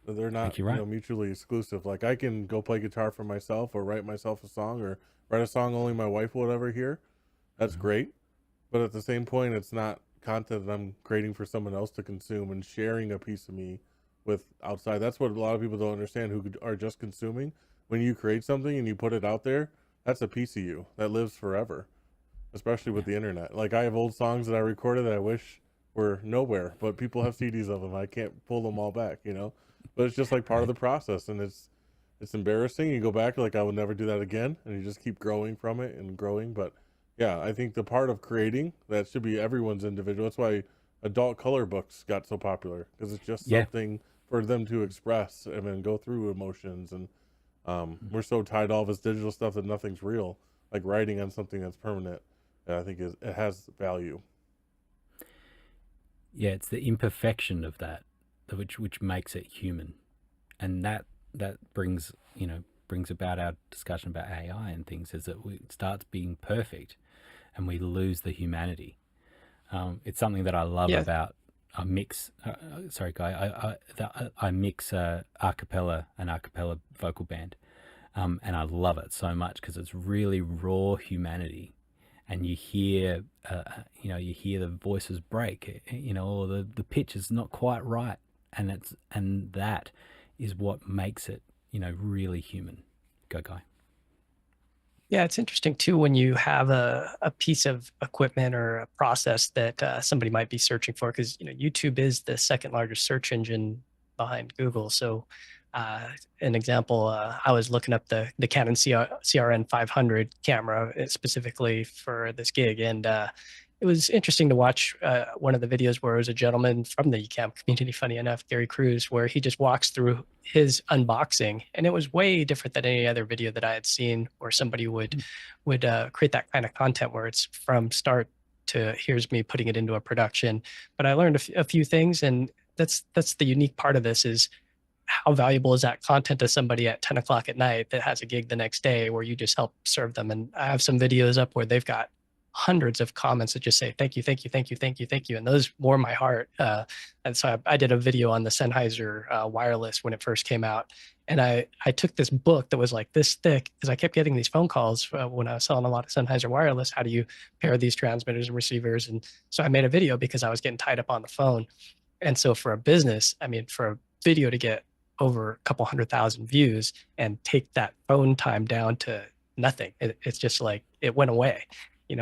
Speaker 5: They're not mutually exclusive. Like I can go play guitar for myself or write myself a song or write a song only my wife will ever hear. That's great. but at the same point, it's not content that I'm creating for someone else to consume and sharing a piece of me with outside. That's what a lot of people don't understand who are just consuming. When you create something and you put it out there, that's a piece of you that lives forever, especially with the internet. Like I have old songs that I recorded that I wish were nowhere, but people have CDs of them. I can't pull them all back, you know. But it's just like part of the process, and it's embarrassing. You go back like I would never do that again, and you just keep growing from it and growing. But yeah, I think the part of creating that should be everyone's individual. That's why adult color books got so popular, because it's just
Speaker 1: Yeah.
Speaker 5: something for them to express and then go through emotions. And we're so tied to all this digital stuff that nothing's real. Like writing on something that's permanent, I think it has value.
Speaker 1: Yeah, it's the imperfection of that which makes it human, and that brings brings about our discussion about AI and things, is that it starts being perfect, and we lose the humanity. It's something that I love
Speaker 3: Yeah.
Speaker 1: about I mix. Sorry, Guy. I mix an a cappella vocal band, and I love it so much because it's really raw humanity, and you hear you hear the voices break, or the pitch is not quite right, and that is what makes it really human. Go, Guy.
Speaker 3: Yeah, it's interesting too when you have a piece of equipment or a process that somebody might be searching for, because YouTube is the second largest search engine behind Google. So, an example, I was looking up the Canon CRN 500 camera specifically for this gig, and it was interesting to watch one of the videos where it was a gentleman from the UCAM community, funny enough, Gary Cruz, where he just walks through his unboxing, and it was way different than any other video that I had seen where somebody would create that kind of content where it's from start to here's me putting it into a production. But I learned a few things, and that's the unique part of this is how valuable is that content to somebody at 10 o'clock at night that has a gig the next day where you just help serve them. And I have some videos up where they've got hundreds of comments that just say, thank you, thank you, thank you, thank you, thank you. And those warm my heart. And so I did a video on the Sennheiser wireless when it first came out. And I took this book that was like this thick, because I kept getting these phone calls when I was selling a lot of Sennheiser wireless. How do you pair these transmitters and receivers? And so I made a video because I was getting tied up on the phone. And so for a business, I mean, for a video to get over a couple 100,000 views and take that phone time down to nothing, it's just like it went away.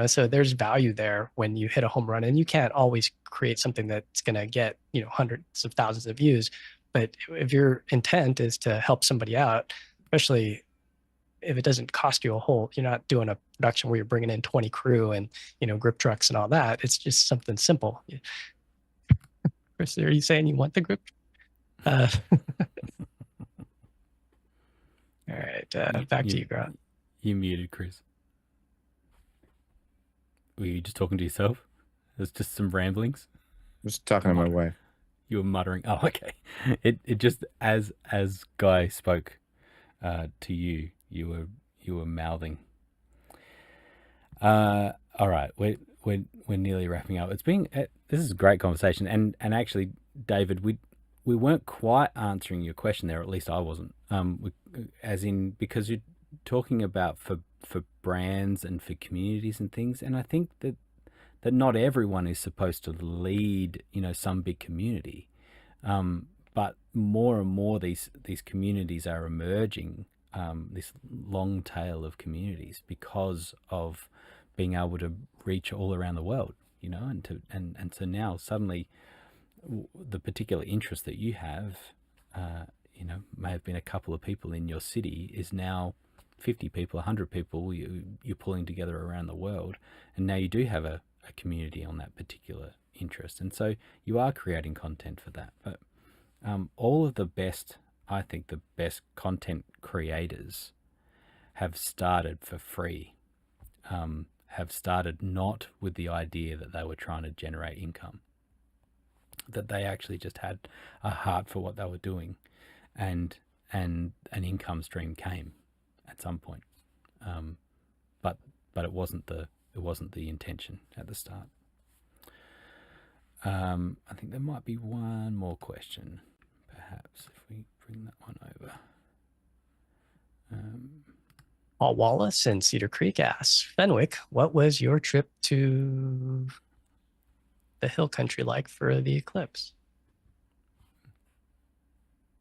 Speaker 3: So there's value there when you hit a home run, and you can't always create something that's going to get hundreds of thousands of views. But if your intent is to help somebody out, especially if it doesn't cost you a whole, you're not doing a production where you're bringing in 20 crew and grip trucks and all that. It's just something simple. Chris, are you saying you want the grip? All right, back to you, Grant.
Speaker 1: You muted, Chris. Were you just talking to yourself? There's just some ramblings.
Speaker 2: I was talking to my wife.
Speaker 1: You were muttering. Oh, okay. It just as Guy spoke to you, you were mouthing. All right, we're nearly wrapping up. It's been this is a great conversation, and actually, David, we weren't quite answering your question there. At least I wasn't. As in, because you're talking about for brands and for communities and things, and I think that not everyone is supposed to lead some big community, but more and more these communities are emerging, this long tail of communities, because of being able to reach all around the world, and so now suddenly the particular interest that you have, may have been a couple of people in your city, is now 50 people, 100 people you're pulling together around the world, and now you do have a community on that particular interest, and so you are creating content for that. But all of the best content creators have started for free, have started not with the idea that they were trying to generate income, that they actually just had a heart for what they were doing, and an income stream came at some point, but it wasn't the intention at the start. I think there might be one more question, perhaps, if we bring that one over.
Speaker 3: Paul Wallace in Cedar Creek asks, Fenwick, what was your trip to the hill country like for the eclipse?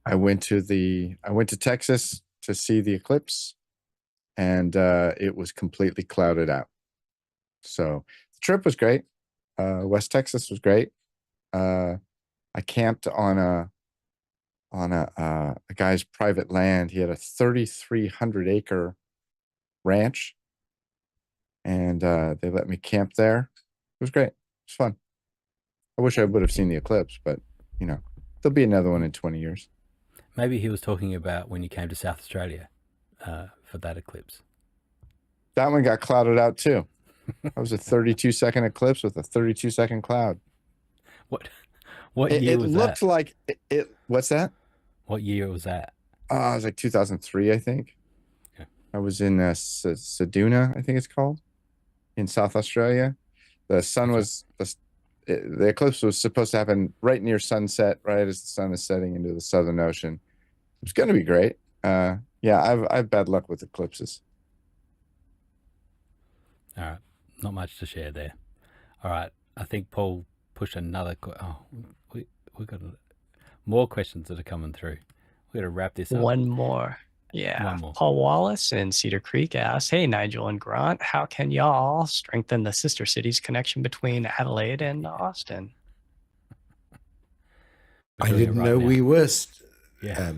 Speaker 2: I went to Texas to see the eclipse, and it was completely clouded out. So the trip was great. West Texas was great. I camped on a guy's private land. He had a 3,300 acre ranch, and they let me camp there. It was great. It was fun. I wish I would have seen the eclipse, but there'll be another one in 20 years.
Speaker 1: Maybe he was talking about when you came to South Australia for that eclipse.
Speaker 2: That one got clouded out too. That was a 32-second eclipse with a 32-second cloud.
Speaker 1: What year was that?
Speaker 2: It looked like it. What's that?
Speaker 1: What year was that?
Speaker 2: It was like 2003, I think.
Speaker 1: Okay.
Speaker 2: I was in Seduna, I think it's called, in South Australia. The sun was the eclipse was supposed to happen right near sunset, right as the sun is setting into the Southern Ocean. It was going to be great. Yeah, I've bad luck with eclipses.
Speaker 1: All right, not much to share there. All right, I think Paul pushed another. We've got more questions that are coming through. We've got to wrap this up.
Speaker 3: One more. Yeah.
Speaker 1: One more.
Speaker 3: Paul Wallace in Cedar Creek asks, hey, Nigel and Grant, how can y'all strengthen the sister cities connection between Adelaide and Austin?
Speaker 4: I didn't know we were.
Speaker 1: Yeah.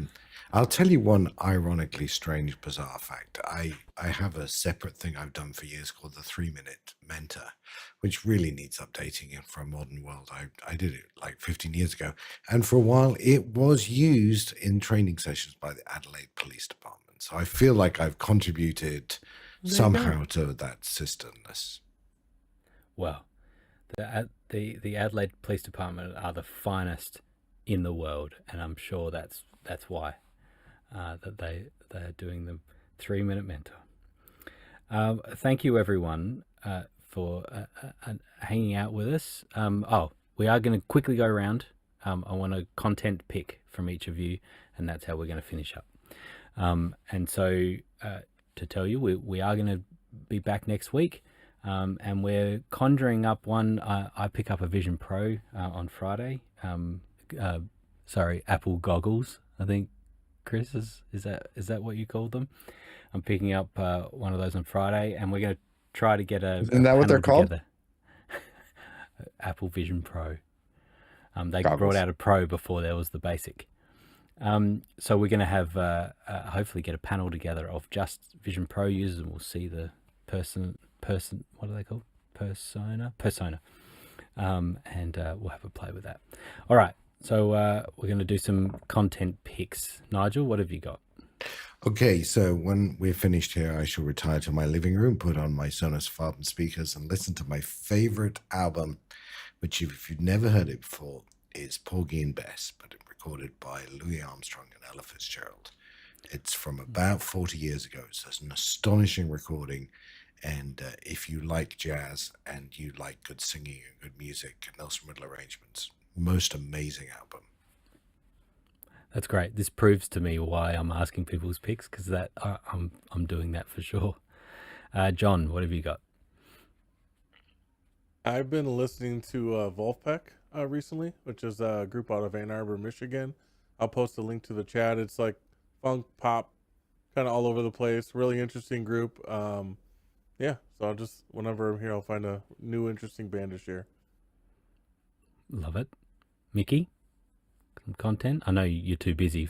Speaker 4: I'll tell you one ironically strange, bizarre fact. I have a separate thing I've done for years called the 3-minute mentor, which really needs updating for a modern world. I did it like 15 years ago. And for a while, it was used in training sessions by the Adelaide Police Department. So I feel like I've contributed somehow to that systemness.
Speaker 1: Well, the Adelaide Police Department are the finest in the world, and I'm sure that's why that they're doing the 3-minute mentor. Thank you everyone for hanging out with us. We are going to quickly go around. I want a content pick from each of you, and that's how we're going to finish up. And so to tell you, we are going to be back next week. And we're conjuring up one. I pick up a Vision Pro on Friday. Apple goggles, I think. Chris, is that what you called them? I'm picking up one of those on Friday, and we're going to try to get
Speaker 2: Isn't that what they're called?
Speaker 1: Apple Vision Pro. They
Speaker 2: Goggles.
Speaker 1: brought out a Pro before there was the basic. So we're going to have hopefully get a panel together of just Vision Pro users, and we'll see the person. What are they called? Persona. And we'll have a play with that. All right. So we're going to do some content picks. Nigel, what have you got?
Speaker 4: Okay, so when we're finished here, I shall retire to my living room, put on my Sonos Farben speakers, and listen to my favorite album, which if you've never heard it before, is Porgy and Bess, but recorded by Louis Armstrong and Ella Fitzgerald. It's from about 40 years ago. It's an astonishing recording. And if you like jazz and you like good singing and good music and Nelson Riddle arrangements, most amazing album.
Speaker 1: That's great. This proves to me why I'm asking people's picks, because I'm doing that for sure. John, what have you got?
Speaker 5: I've been listening to Wolfpack recently, which is a group out of Ann Arbor, Michigan. I'll post a link to the chat. It's like funk, pop, kind of all over the place. Really interesting group. Yeah, so I'll just, whenever I'm here, I'll find a new interesting band to share.
Speaker 1: Love it. Mickey, some content? I know you're too busy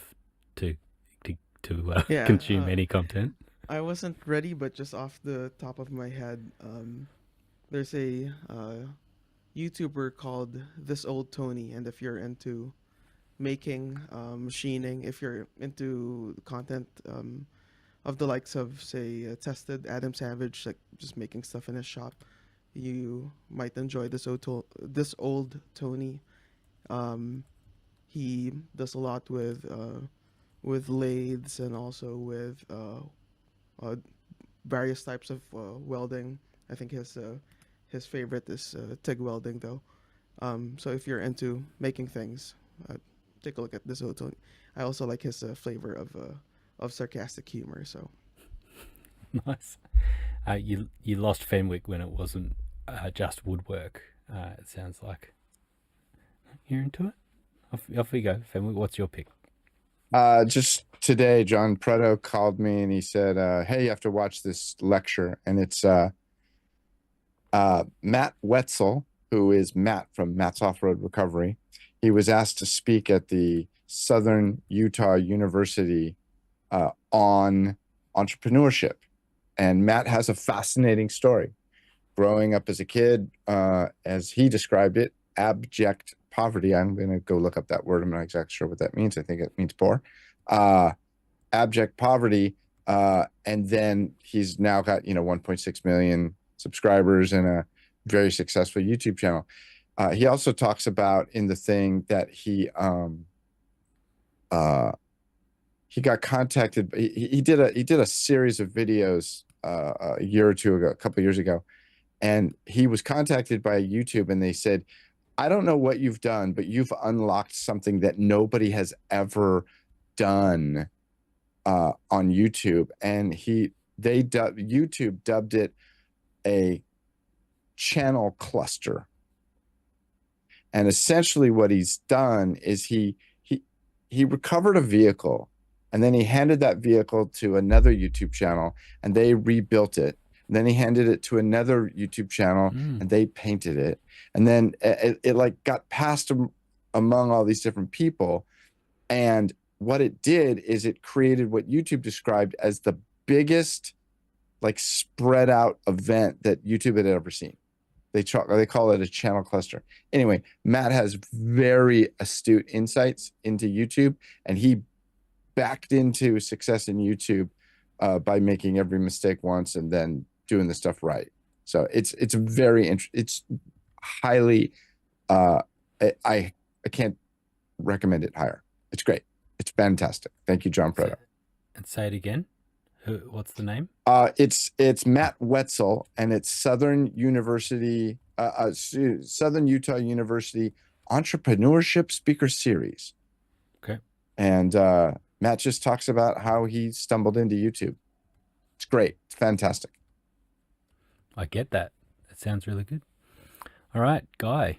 Speaker 1: to consume any content.
Speaker 6: I wasn't ready, but just off the top of my head, there's a YouTuber called This Old Tony, and if you're into making, machining, if you're into content of the likes of, say, Tested, Adam Savage, like just making stuff in his shop, you might enjoy This Old Tony. He does a lot with lathes and also with various types of welding. I think his favorite is TIG welding, though. So if you're into making things, take a look at This Old Tony. I also like his flavor of sarcastic humor. So
Speaker 1: Nice. You lost Fenwick when it wasn't just woodwork. It sounds like you're into it. Off we go, Fenwick. What's your pick?
Speaker 2: Just today, John Preto called me and he said, "Hey, you have to watch this lecture." And it's Matt Wetzel, who is Matt from Matt's Off-Road Recovery. He was asked to speak at the Southern Utah University on entrepreneurship. And Matt has a fascinating story. Growing up as a kid, as he described it, abject poverty. I'm going to go look up that word. I'm not exactly sure what that means. I think it means poor. Abject poverty. And then he's now got, 1.6 million subscribers and a very successful YouTube channel. He also talks about in the thing that he got contacted. He did a series of videos a year or two ago, a couple of years ago, and he was contacted by YouTube, and they said, "I don't know what you've done, but you've unlocked something that nobody has ever done on YouTube." And YouTube dubbed it a channel cluster. And essentially, what he's done is he recovered a vehicle. And then he handed that vehicle to another YouTube channel and they rebuilt it. And then he handed it to another YouTube channel and they painted it. And then it like got passed among all these different people. And what it did is it created what YouTube described as the biggest like spread out event that YouTube had ever seen. They call it a channel cluster. Anyway, Matt has very astute insights into YouTube, and he backed into success in YouTube by making every mistake once and then doing the stuff right. So it's very interesting. It's highly, I can't recommend it higher. It's great. It's fantastic. Thank you, John Preto.
Speaker 1: And say it again. What's the name?
Speaker 2: It's Matt Wetzel, and it's Southern University, Southern Utah University Entrepreneurship Speaker Series.
Speaker 1: Okay.
Speaker 2: And Matt just talks about how he stumbled into YouTube. It's great. It's fantastic.
Speaker 1: I get that. That sounds really good. All right, Guy,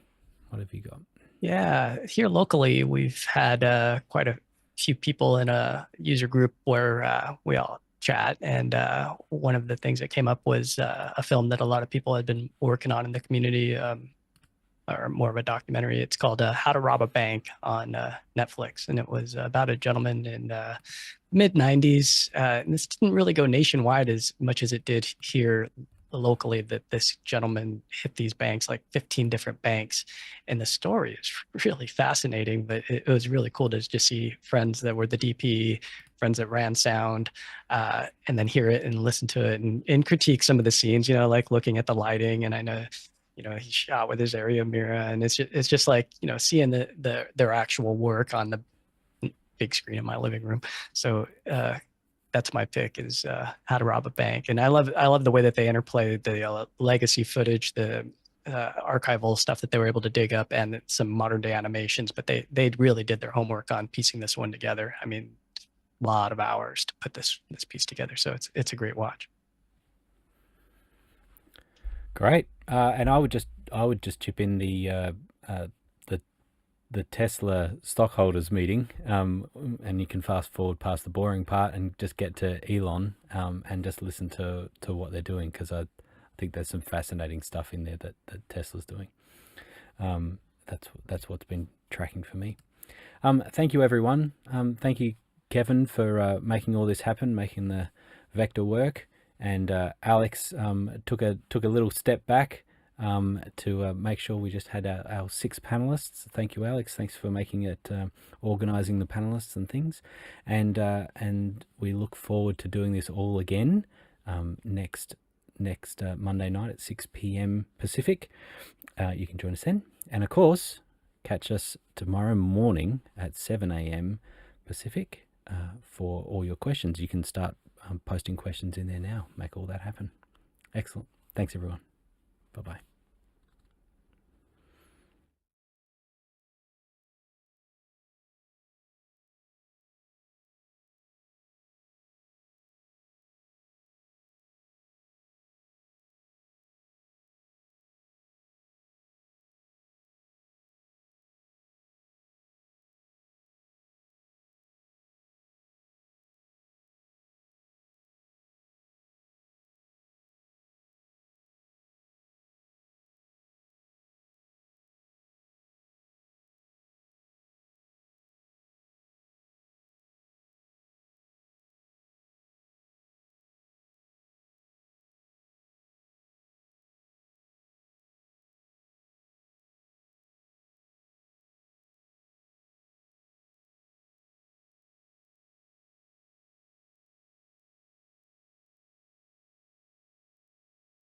Speaker 1: what have you got?
Speaker 3: Yeah, here locally, we've had quite a few people in a user group where we all chat. And one of the things that came up was a film that a lot of people had been working on in the community, or more of a documentary. It's called How to Rob a Bank on Netflix. And it was about a gentleman in the mid-90s. And this didn't really go nationwide as much as it did here locally, that this gentleman hit these banks, like 15 different banks. And the story is really fascinating, but it was really cool to just see friends that were the DP, friends that ran sound, and then hear it and listen to it and critique some of the scenes, like looking at the lighting. And I know, he shot with his area mirror, and it's just like, seeing their actual work on the big screen in my living room. So that's my pick, is How to Rob a Bank. And I love the way that they interplay the legacy footage, the archival stuff that they were able to dig up, and some modern day animations. But they really did their homework on piecing this one together. I mean, a lot of hours to put this piece together. So it's a great watch.
Speaker 1: Great. And I would just chip in the Tesla stockholders meeting, and you can fast forward past the boring part and just get to Elon, and just listen to what they're doing, because I think there's some fascinating stuff in there that Tesla's doing. That's what's been tracking for me. Thank you, everyone. Thank you, Kevin, for making all this happen, making the vector work, and Alex took a little step back to make sure we just had our 6 panelists. Thank you, Alex. Thanks for making it, organizing the panelists and things. And we look forward to doing this all again next Monday night at 6 p.m. Pacific. You can join us then. And of course, catch us tomorrow morning at 7 a.m. Pacific for all your questions. You can start posting questions in there now. Make all that happen. Excellent. Thanks, everyone. Bye-bye.